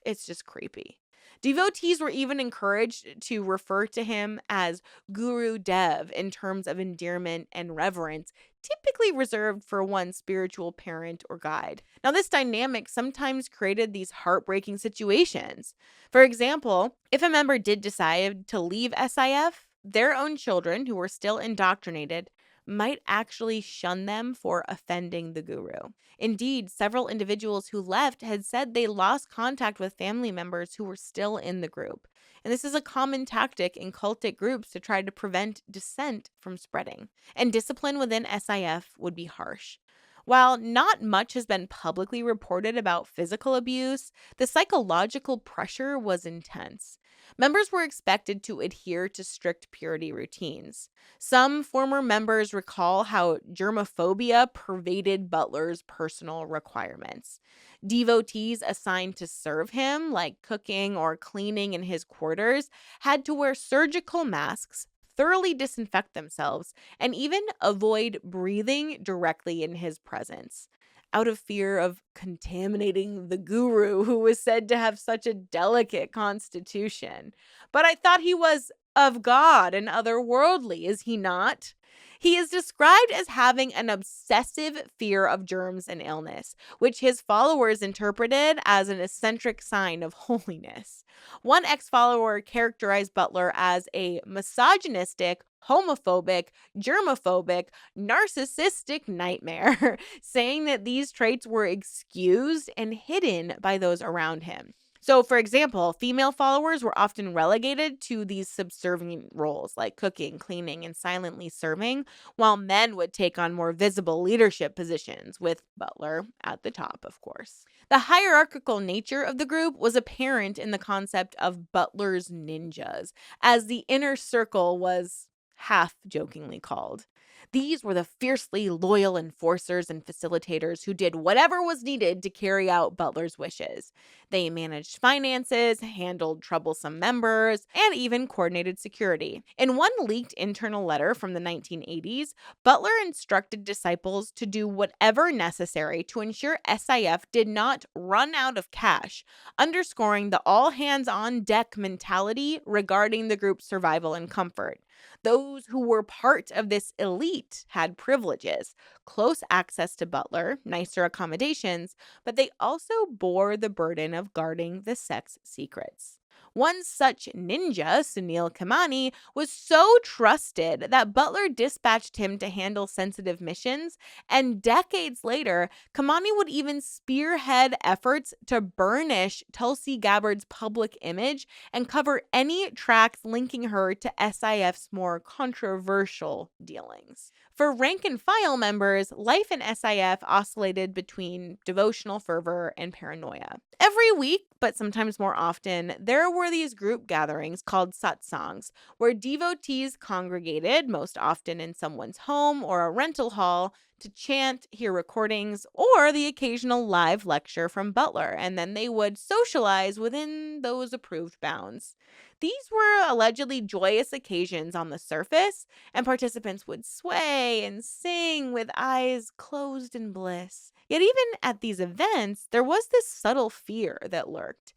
It's just creepy. Devotees were even encouraged to refer to him as Guru Dev in terms of endearment and reverence, typically reserved for one's spiritual parent or guide. Now, this dynamic sometimes created these heartbreaking situations. For example, if a member did decide to leave SIF, their own children, who were still indoctrinated, might actually shun them for offending the guru. Indeed, several individuals who left had said they lost contact with family members who were still in the group. And this is a common tactic in cultic groups to try to prevent dissent from spreading. And discipline within SIF would be harsh. While not much has been publicly reported about physical abuse, the psychological pressure was intense. Members were expected to adhere to strict purity routines. Some former members recall how germophobia pervaded Butler's personal requirements. Devotees assigned to serve him, like cooking or cleaning in his quarters, had to wear surgical masks, thoroughly disinfect themselves, and even avoid breathing directly in his presence, out of fear of contaminating the guru who was said to have such a delicate constitution. But I thought he was of God and otherworldly, is he not? He is described as having an obsessive fear of germs and illness, which his followers interpreted as an eccentric sign of holiness. One ex-follower characterized Butler as a misogynistic, homophobic, germophobic, narcissistic nightmare, saying that these traits were excused and hidden by those around him. So, for example, female followers were often relegated to these subservient roles like cooking, cleaning, and silently serving, while men would take on more visible leadership positions, with Butler at the top, of course. The hierarchical nature of the group was apparent in the concept of Butler's ninjas, as the inner circle was half jokingly called. These were the fiercely loyal enforcers and facilitators who did whatever was needed to carry out Butler's wishes. They managed finances, handled troublesome members, and even coordinated security. In one leaked internal letter from the 1980s, Butler instructed disciples to do whatever necessary to ensure SIF did not run out of cash, underscoring the all-hands-on-deck mentality regarding the group's survival and comfort. Those who were part of this elite had privileges, close access to Butler, nicer accommodations, but they also bore the burden of guarding the sect's secrets. One such ninja, Sunil Kamani, was so trusted that Butler dispatched him to handle sensitive missions, and decades later, Kamani would even spearhead efforts to burnish Tulsi Gabbard's public image and cover any tracks linking her to SIF's more controversial dealings. For rank and file members, life in SIF oscillated between devotional fervor and paranoia. Every week, but sometimes more often, there were these group gatherings called satsangs, where devotees congregated, most often in someone's home or a rental hall, to chant, hear recordings, or the occasional live lecture from Butler, and then they would socialize within those approved bounds. These were allegedly joyous occasions on the surface, and participants would sway and sing with eyes closed in bliss. Yet even at these events, there was this subtle fear that lurked.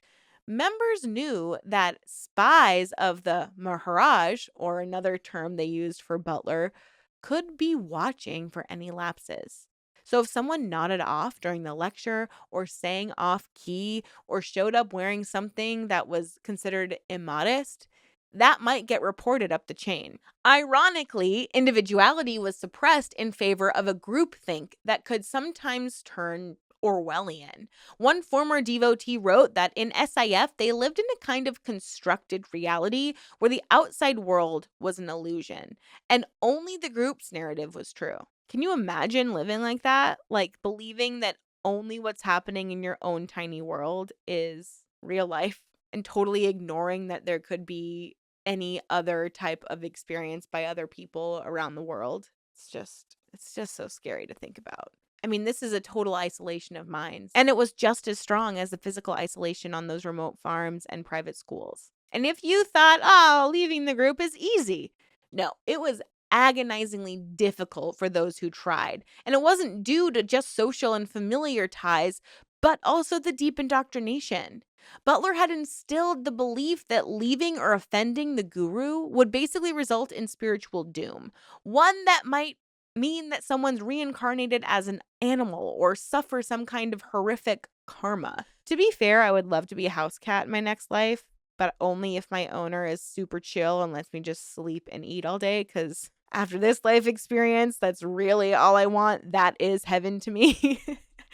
Members knew that spies of the Maharaj, or another term they used for Butler, could be watching for any lapses. So if someone nodded off during the lecture or sang off key or showed up wearing something that was considered immodest, that might get reported up the chain. Ironically, individuality was suppressed in favor of a groupthink that could sometimes turn Orwellian. One former devotee wrote that in SIF, they lived in a kind of constructed reality where the outside world was an illusion, and only the group's narrative was true. Can you imagine living like that? Like believing that only what's happening in your own tiny world is real life and totally ignoring that there could be any other type of experience by other people around the world. It's just so scary to think about. I mean, this is a total isolation of minds, and it was just as strong as the physical isolation on those remote farms and private schools. And if you thought, oh, leaving the group is easy, no, it was agonizingly difficult for those who tried. And it wasn't due to just social and familiar ties, but also the deep indoctrination. Butler had instilled the belief that leaving or offending the guru would basically result in spiritual doom, one that might mean that someone's reincarnated as an animal or suffer some kind of horrific karma. To be fair, I would love to be a house cat in my next life, but only if my owner is super chill and lets me just sleep and eat all day, because after this life experience, that's really all I want. That is heaven to me.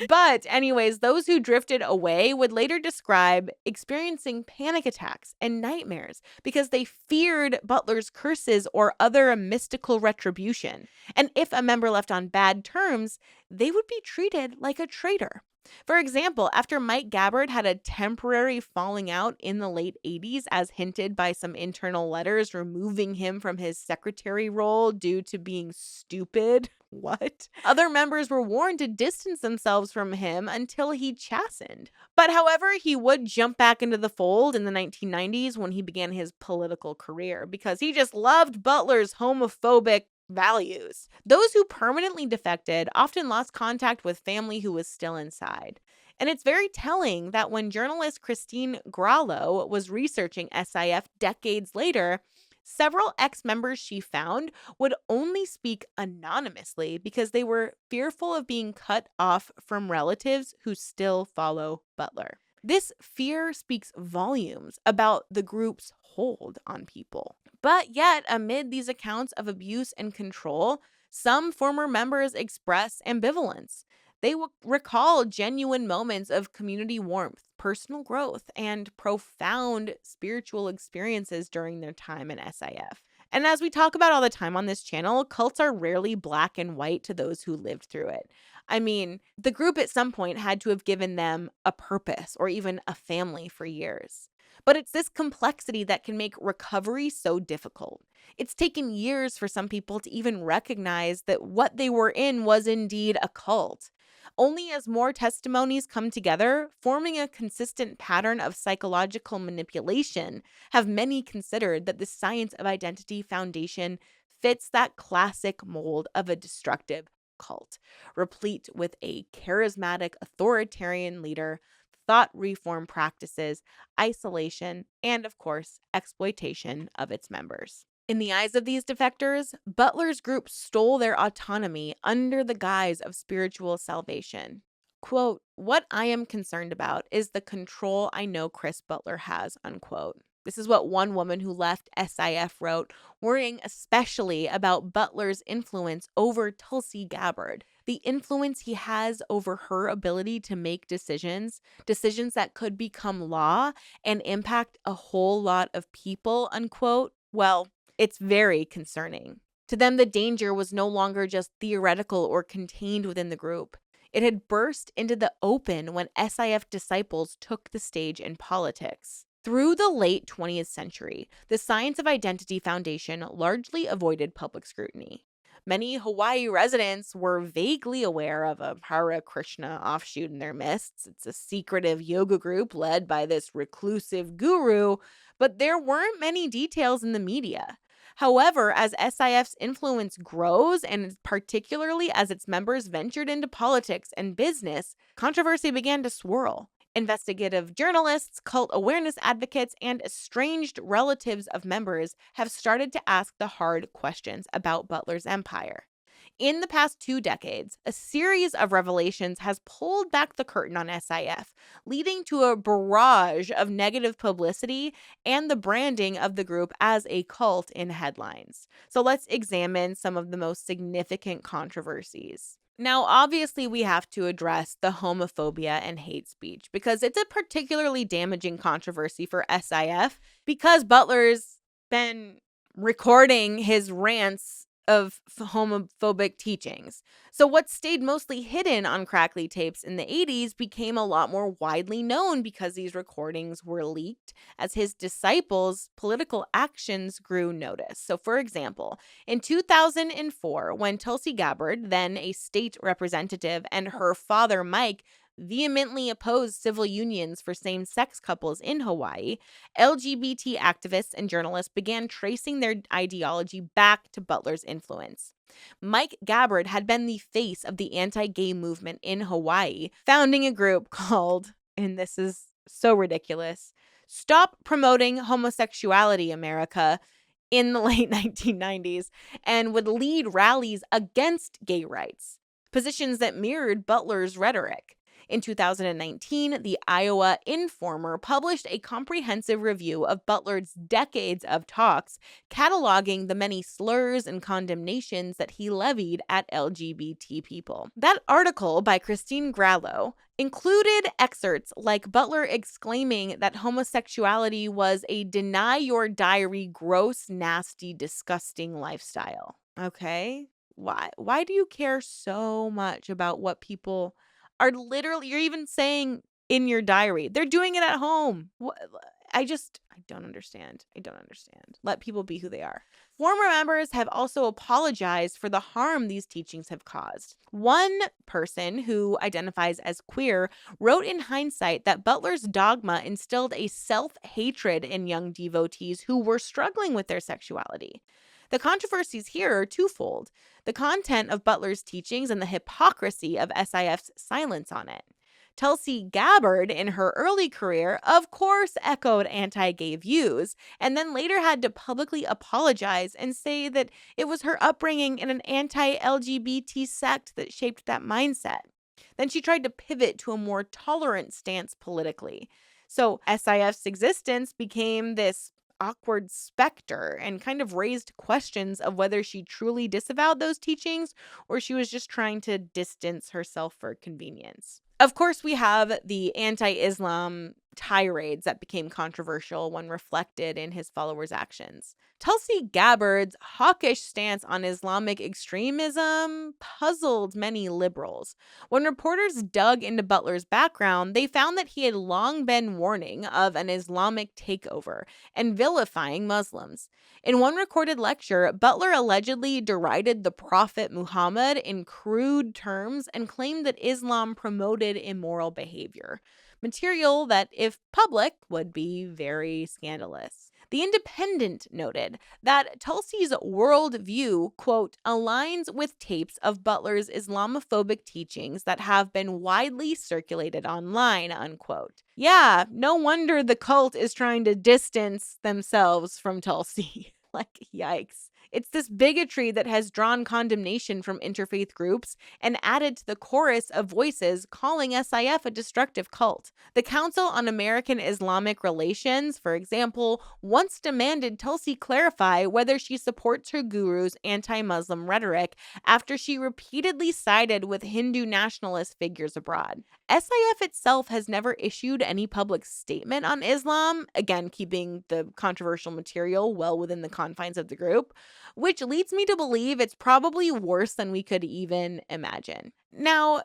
But anyways, those who drifted away would later describe experiencing panic attacks and nightmares because they feared Butler's curses or other mystical retribution. And if a member left on bad terms, they would be treated like a traitor. For example, after Mike Gabbard had a temporary falling out in the late 80s, as hinted by some internal letters removing him from his secretary role due to being stupid. What? Other members were warned to distance themselves from him until he chastened. But however, he would jump back into the fold in the 1990s when he began his political career because he just loved Butler's homophobic values. Those who permanently defected often lost contact with family who was still inside. And it's very telling that when journalist Christine Grallo was researching SIF decades later, several ex-members she found would only speak anonymously because they were fearful of being cut off from relatives who still follow Butler. This fear speaks volumes about the group's hold on people. But yet, amid these accounts of abuse and control, some former members express ambivalence. They will recall genuine moments of community warmth, personal growth, and profound spiritual experiences during their time in SIF. And as we talk about all the time on this channel, cults are rarely black and white to those who lived through it. I mean, the group at some point had to have given them a purpose or even a family for years. But it's this complexity that can make recovery so difficult. It's taken years for some people to even recognize that what they were in was indeed a cult. Only as more testimonies come together, forming a consistent pattern of psychological manipulation, have many considered that the Science of Identity Foundation fits that classic mold of a destructive cult, replete with a charismatic authoritarian leader, thought reform practices, isolation, and of course, exploitation of its members. In the eyes of these defectors, Butler's group stole their autonomy under the guise of spiritual salvation. Quote, "What I am concerned about is the control I know Chris Butler has," unquote. This is what one woman who left SIF wrote, worrying especially about Butler's influence over Tulsi Gabbard, the influence he has over her ability to make decisions that could become law and impact a whole lot of people, unquote. Well, it's very concerning. To them, the danger was no longer just theoretical or contained within the group. It had burst into the open when SIF disciples took the stage in politics. Through the late 20th century, the Science of Identity Foundation largely avoided public scrutiny. Many Hawaii residents were vaguely aware of a Hare Krishna offshoot in their midst. It's a secretive yoga group led by this reclusive guru, but there weren't many details in the media. However, as SIF's influence grows, and particularly as its members ventured into politics and business, controversy began to swirl. Investigative journalists, cult awareness advocates, and estranged relatives of members have started to ask the hard questions about Butler's empire. In the past 2 decades, a series of revelations has pulled back the curtain on SIF, leading to a barrage of negative publicity and the branding of the group as a cult in headlines. So let's examine some of the most significant controversies. Now, obviously, we have to address the homophobia and hate speech because it's a particularly damaging controversy for SIF because Butler's been recording his rants of homophobic teachings. So what stayed mostly hidden on crackly tapes in the 80s became a lot more widely known because these recordings were leaked as his disciples' political actions grew notice. So for example, in 2004, when Tulsi Gabbard, then a state representative, and her father Mike vehemently opposed civil unions for same-sex couples in Hawaii, LGBT activists and journalists began tracing their ideology back to Butler's influence. Mike Gabbard had been the face of the anti-gay movement in Hawaii, founding a group called, and this is so ridiculous, Stop Promoting Homosexuality America, in the late 1990s, and would lead rallies against gay rights, positions that mirrored Butler's rhetoric. In 2019, the Iowa Informer published a comprehensive review of Butler's decades of talks, cataloging the many slurs and condemnations that he levied at LGBT people. That article by Christine Grallo included excerpts like Butler exclaiming that homosexuality was a deny your diary, gross, nasty, disgusting lifestyle. Okay? Why do you care so much about what people are literally you're even saying in your diary? They're doing it at home. I don't understand. I don't understand. Let people be who they are. Former members have also apologized for the harm these teachings have caused. One person who identifies as queer wrote in hindsight that Butler's dogma instilled a self-hatred in young devotees who were struggling with their sexuality. The controversies here are twofold: the content of Butler's teachings and the hypocrisy of SIF's silence on it. Tulsi Gabbard, in her early career, of course echoed anti-gay views, and then later had to publicly apologize and say that it was her upbringing in an anti-LGBT sect that shaped that mindset. Then she tried to pivot to a more tolerant stance politically. So SIF's existence became this awkward specter and kind of raised questions of whether she truly disavowed those teachings or she was just trying to distance herself for convenience. Of course, we have the anti-Islam tirades that became controversial when reflected in his followers' actions. Tulsi Gabbard's hawkish stance on Islamic extremism puzzled many liberals. When reporters dug into Butler's background, they found that he had long been warning of an Islamic takeover and vilifying Muslims. In one recorded lecture, Butler allegedly derided the Prophet Muhammad in crude terms and claimed that Islam promoted immoral behavior, material that, if public, would be very scandalous. The Independent noted that Tulsi's worldview, quote, aligns with tapes of Butler's Islamophobic teachings that have been widely circulated online, unquote. Yeah, no wonder the cult is trying to distance themselves from Tulsi. Like, yikes. It's this bigotry that has drawn condemnation from interfaith groups and added to the chorus of voices calling SIF a destructive cult. The Council on American Islamic Relations, for example, once demanded Tulsi clarify whether she supports her guru's anti-Muslim rhetoric after she repeatedly sided with Hindu nationalist figures abroad. SIF itself has never issued any public statement on Islam, again, keeping the controversial material well within the confines of the group, which leads me to believe it's probably worse than we could even imagine. Now,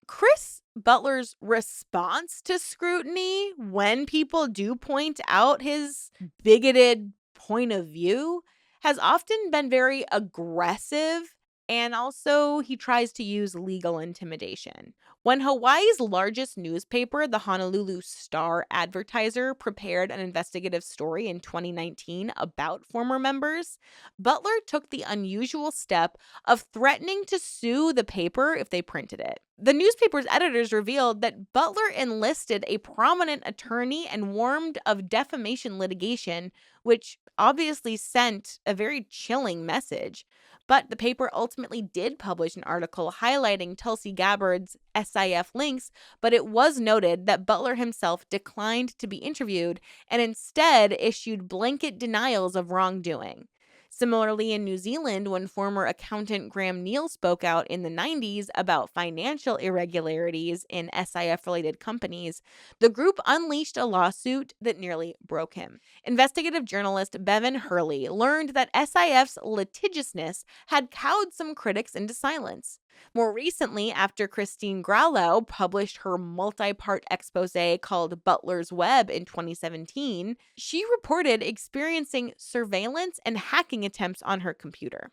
Chris Butler's response to scrutiny when people do point out his bigoted point of view has often been very aggressive, and also he tries to use legal intimidation. When Hawaii's largest newspaper, the Honolulu Star-Advertiser, prepared an investigative story in 2019 about former members, Butler took the unusual step of threatening to sue the paper if they printed it. The newspaper's editors revealed that Butler enlisted a prominent attorney and warned of defamation litigation, which obviously sent a very chilling message. But the paper ultimately did publish an article highlighting Tulsi Gabbard's SIF links, but it was noted that Butler himself declined to be interviewed and instead issued blanket denials of wrongdoing. Similarly, in New Zealand, when former accountant Graham Neal spoke out in the 90s about financial irregularities in SIF-related companies, the group unleashed a lawsuit that nearly broke him. Investigative journalist Bevan Hurley learned that SIF's litigiousness had cowed some critics into silence. More recently, after Christine Grallo published her multi-part exposé called Butler's Web in 2017, she reported experiencing surveillance and hacking attempts on her computer.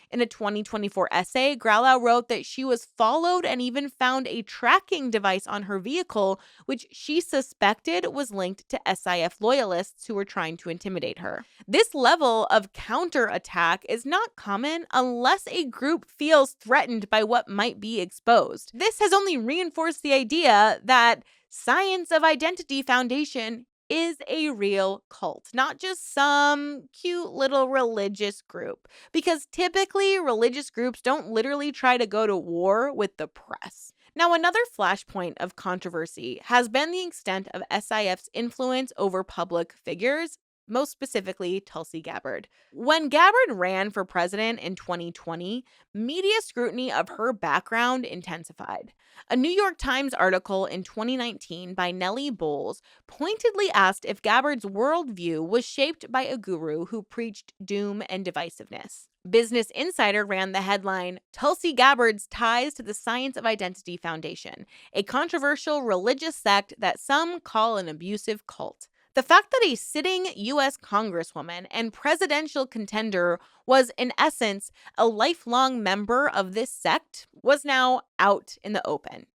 In a 2024 essay, Grallo wrote that she was followed and even found a tracking device on her vehicle, which she suspected was linked to SIF loyalists who were trying to intimidate her. This level of counterattack is not common unless a group feels threatened by what might be exposed. This has only reinforced the idea that Science of Identity Foundation is a real cult, not just some cute little religious group. Because typically, religious groups don't literally try to go to war with the press. Now, another flashpoint of controversy has been the extent of SIF's influence over public figures, most specifically Tulsi Gabbard. When Gabbard ran for president in 2020, media scrutiny of her background intensified. A New York Times article in 2019 by Nellie Bowles pointedly asked if Gabbard's worldview was shaped by a guru who preached doom and divisiveness. Business Insider ran the headline, Tulsi Gabbard's Ties to the Science of Identity Foundation, a controversial religious sect that some call an abusive cult. The fact that a sitting U.S. Congresswoman and presidential contender was, in essence, a lifelong member of this sect was now out in the open.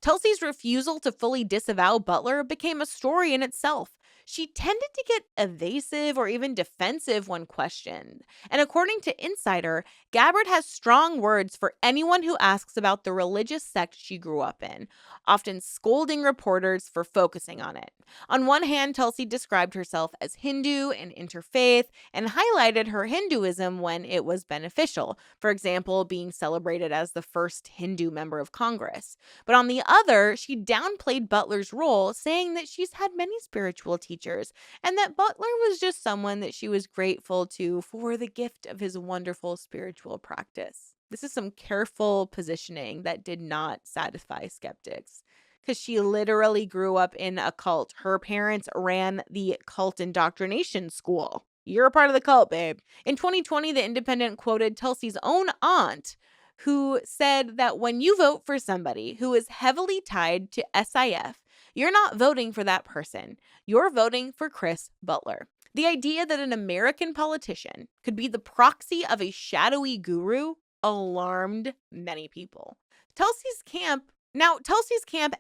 Tulsi's refusal to fully disavow Butler became a story in itself. She tended to get evasive or even defensive when questioned. And according to Insider, Gabbard has strong words for anyone who asks about the religious sect she grew up in, often scolding reporters for focusing on it. On one hand, Tulsi described herself as Hindu and interfaith and highlighted her Hinduism when it was beneficial, for example, being celebrated as the first Hindu member of Congress. But on the other, she downplayed Butler's role, saying that she's had many spiritual teachers and that Butler was just someone that she was grateful to for the gift of his wonderful spiritual practice. This is some careful positioning that did not satisfy skeptics because she literally grew up in a cult. Her parents ran the cult indoctrination school. You're a part of the cult, babe. In 2020, The Independent quoted Tulsi's own aunt, who said that when you vote for somebody who is heavily tied to SIF, you're not voting for that person. You're voting for Chris Butler. The idea that an American politician could be the proxy of a shadowy guru alarmed many people. Tulsi's camp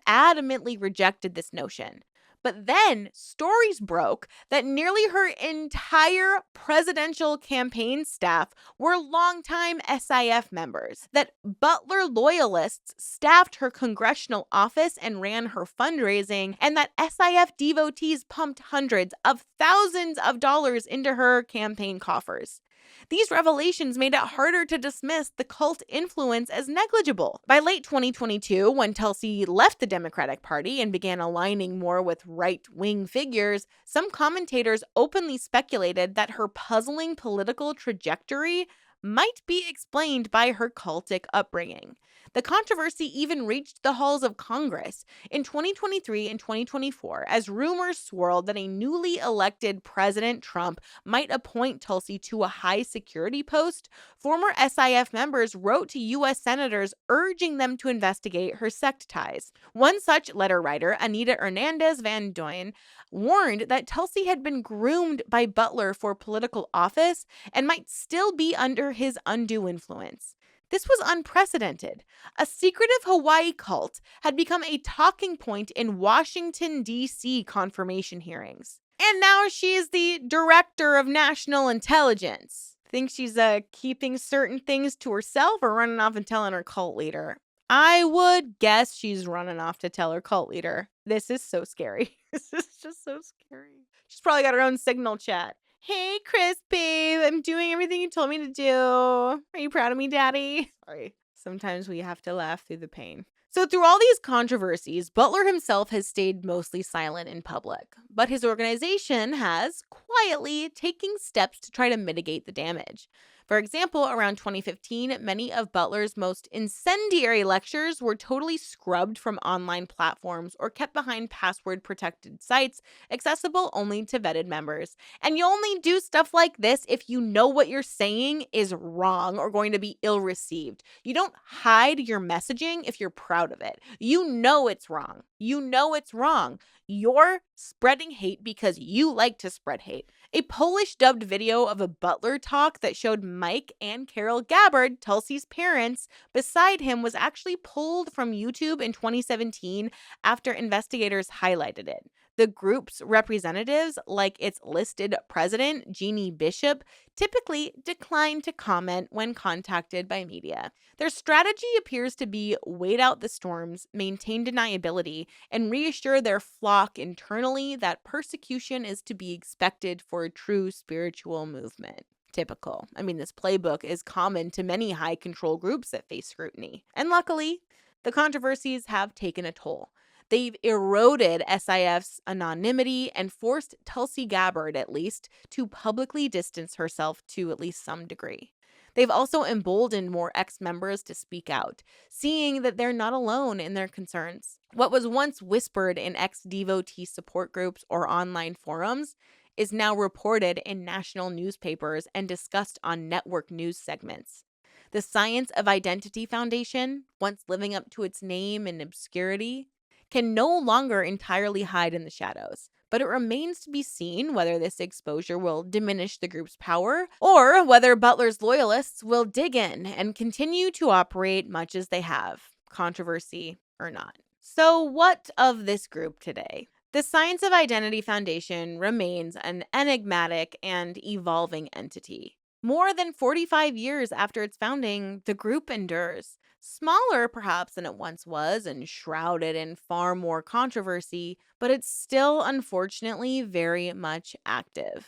adamantly rejected this notion. But then stories broke that nearly her entire presidential campaign staff were longtime SIF members, that Butler loyalists staffed her congressional office and ran her fundraising, and that SIF devotees pumped hundreds of thousands of dollars into her campaign coffers. These revelations made it harder to dismiss the cult influence as negligible. By late 2022, when Tulsi left the Democratic Party and began aligning more with right-wing figures, some commentators openly speculated that her puzzling political trajectory might be explained by her cultic upbringing. The controversy even reached the halls of Congress in 2023 and 2024 as rumors swirled that a newly elected President Trump might appoint Tulsi to a high security post. Former SIF members wrote to U.S. senators urging them to investigate her sect ties. One such letter writer, Anita Hernandez Van Duyn, warned that Tulsi had been groomed by Butler for political office and might still be under his undue influence. This was unprecedented. A secretive Hawaii cult had become a talking point in Washington, D.C. confirmation hearings. And now she's the director of national intelligence. Think she's keeping certain things to herself or running off and telling her cult leader? I would guess she's running off to tell her cult leader. This is so scary. This is just so scary. She's probably got her own Signal chat. Hey, Chris, babe, I'm doing everything you told me to do. Are you proud of me, Daddy? Sorry. Sometimes we have to laugh through the pain. So through all these controversies, Butler himself has stayed mostly silent in public, but his organization has quietly taken steps to try to mitigate the damage. For example, around 2015, many of Butler's most incendiary lectures were totally scrubbed from online platforms or kept behind password-protected sites accessible only to vetted members. And you only do stuff like this if you know what you're saying is wrong or going to be ill-received. You don't hide your messaging if you're proud of it. You know it's wrong. You know it's wrong. You're spreading hate because you like to spread hate. A Polish-dubbed video of a Butler talk that showed Mike and Carol Gabbard, Tulsi's parents, beside him was actually pulled from YouTube in 2017 after investigators highlighted it. The group's representatives, like its listed president, Jeannie Bishop, typically decline to comment when contacted by media. Their strategy appears to be wait out the storms, maintain deniability, and reassure their flock internally that persecution is to be expected for a true spiritual movement. Typical. I mean, this playbook is common to many high control groups that face scrutiny. And luckily, The controversies have taken a toll. They've eroded SIF's anonymity and forced Tulsi Gabbard, at least, to publicly distance herself to at least some degree. They've also emboldened more ex-members to speak out, seeing that they're not alone in their concerns. What was once whispered in ex-devotee support groups or online forums is now reported in national newspapers and discussed on network news segments. The Science of Identity Foundation, once living up to its name in obscurity, can no longer entirely hide in the shadows. But it remains to be seen whether this exposure will diminish the group's power or whether Butler's loyalists will dig in and continue to operate much as they have, controversy or not. So, what of this group today? The Science of Identity Foundation remains an enigmatic and evolving entity. More than 45 years after its founding, the group endures. Smaller, perhaps, than it once was and shrouded in far more controversy, but it's still, unfortunately, very much active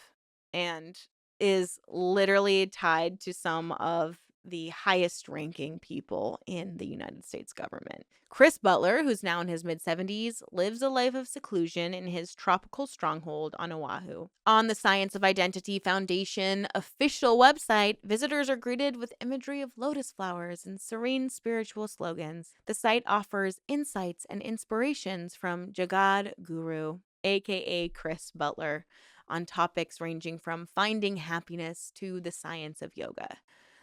and is literally tied to some of the highest ranking people in the United States government. Chris Butler, who's now in his mid-70s, lives a life of seclusion in his tropical stronghold on Oahu. On the Science of Identity Foundation official website, visitors are greeted with imagery of lotus flowers and serene spiritual slogans. The site offers insights and inspirations from Jagad Guru, aka Chris Butler, on topics ranging from finding happiness to the science of yoga.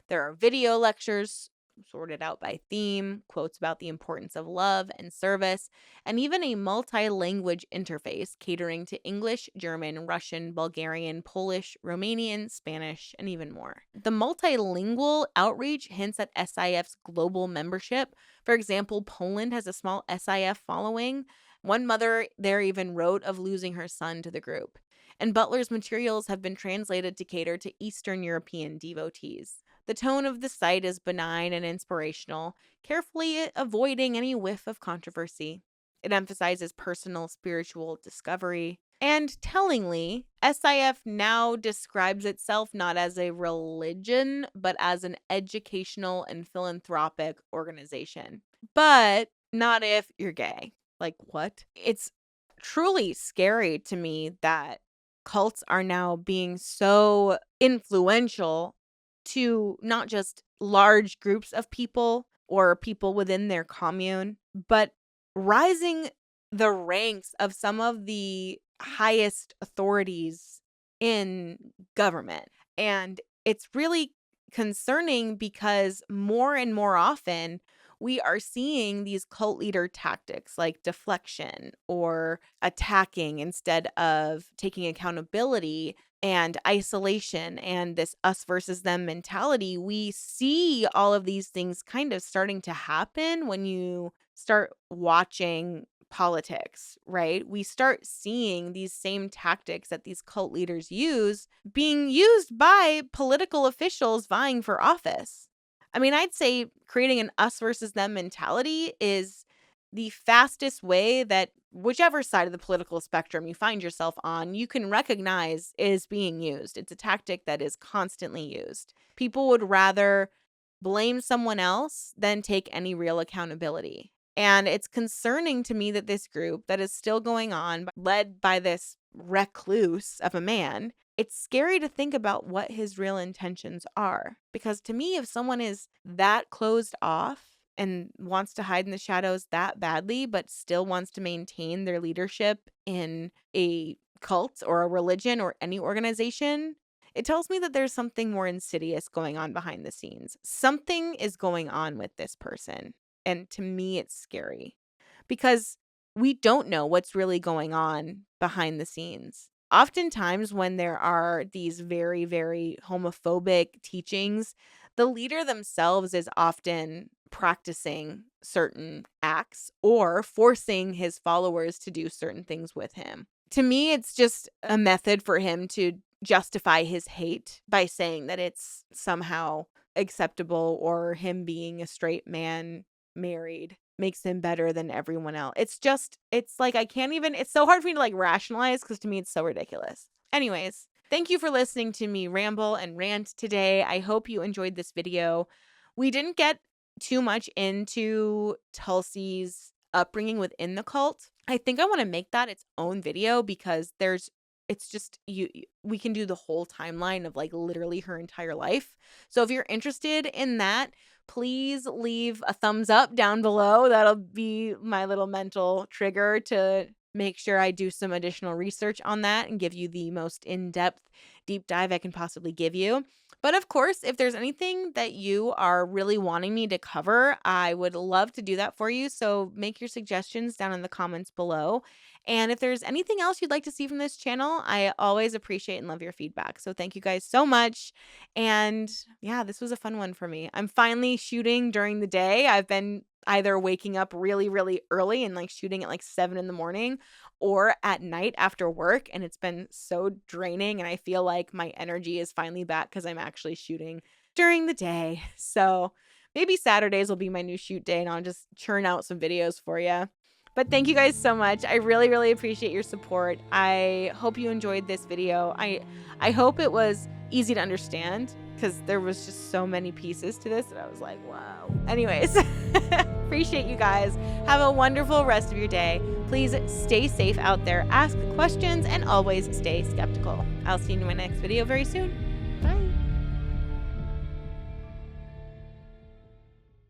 There are video lectures sorted out by theme, quotes about the importance of love and service, and even a multi-language interface catering to English, German, Russian, Bulgarian, Polish, Romanian, Spanish, and even more. The multilingual outreach hints at SIF's global membership. For example, Poland has a small SIF following. One mother there even wrote of losing her son to the group. And Butler's materials have been translated to cater to Eastern European devotees. The tone of the site is benign and inspirational, carefully avoiding any whiff of controversy. It emphasizes personal spiritual discovery. And tellingly, SIF now describes itself not as a religion, but as an educational and philanthropic organization. But not if you're gay. Like, what? It's truly scary to me that cults are now being so influential to not just large groups of people or people within their commune, but rising the ranks of some of the highest authorities in government. And it's really concerning because more and more often we are seeing these cult leader tactics like deflection or attacking instead of taking accountability and isolation and this us versus them mentality. We see all of these things kind of starting to happen when you start watching politics, right? We start seeing these same tactics that these cult leaders use being used by political officials vying for office. I mean, I'd say creating an us versus them mentality is the fastest way that whichever side of the political spectrum you find yourself on, you can recognize is being used. It's a tactic that is constantly used. People would rather blame someone else than take any real accountability. And it's concerning to me that this group that is still going on, led by this recluse of a man, it's scary to think about what his real intentions are. Because to me, if someone is that closed off and wants to hide in the shadows that badly, but still wants to maintain their leadership in a cult or a religion or any organization, it tells me that there's something more insidious going on behind the scenes. Something is going on with this person. And to me, it's scary because we don't know what's really going on behind the scenes. Oftentimes, when there are these very, very homophobic teachings, the leader themselves is often practicing certain acts or forcing his followers to do certain things with him. To me, it's just a method for him to justify his hate by saying that it's somehow acceptable or him being a straight man married makes him better than everyone else. It's like it's so hard for me to like rationalize because to me it's so ridiculous. Anyways, thank you for listening to me ramble and rant today. I hope you enjoyed this video. We didn't get too much into Tulsi's upbringing within the cult. I think I want to make that its own video because it's just we can do the whole timeline of like literally her entire life. So if you're interested in that, please leave a thumbs up down below. That'll be my little mental trigger to make sure I do some additional research on that and give you the most in-depth deep dive I can possibly give you. But of course, if there's anything that you are really wanting me to cover, I would love to do that for you. So make your suggestions down in the comments below. And if there's anything else you'd like to see from this channel, I always appreciate and love your feedback. So thank you guys so much. And yeah, this was a fun one for me. I'm finally shooting during the day. I've been either waking up really, really early and like shooting at like 7 in the morning or at night after work. And it's been so draining. And I feel like my energy is finally back because I'm actually shooting during the day. So maybe Saturdays will be my new shoot day and I'll just churn out some videos for you. But thank you guys so much. I really, really appreciate your support. I hope you enjoyed this video. I hope it was easy to understand because there was just so many pieces to this that I was like, wow. Anyways, appreciate you guys. Have a wonderful rest of your day. Please stay safe out there, ask questions, and always stay skeptical. I'll see you in my next video very soon.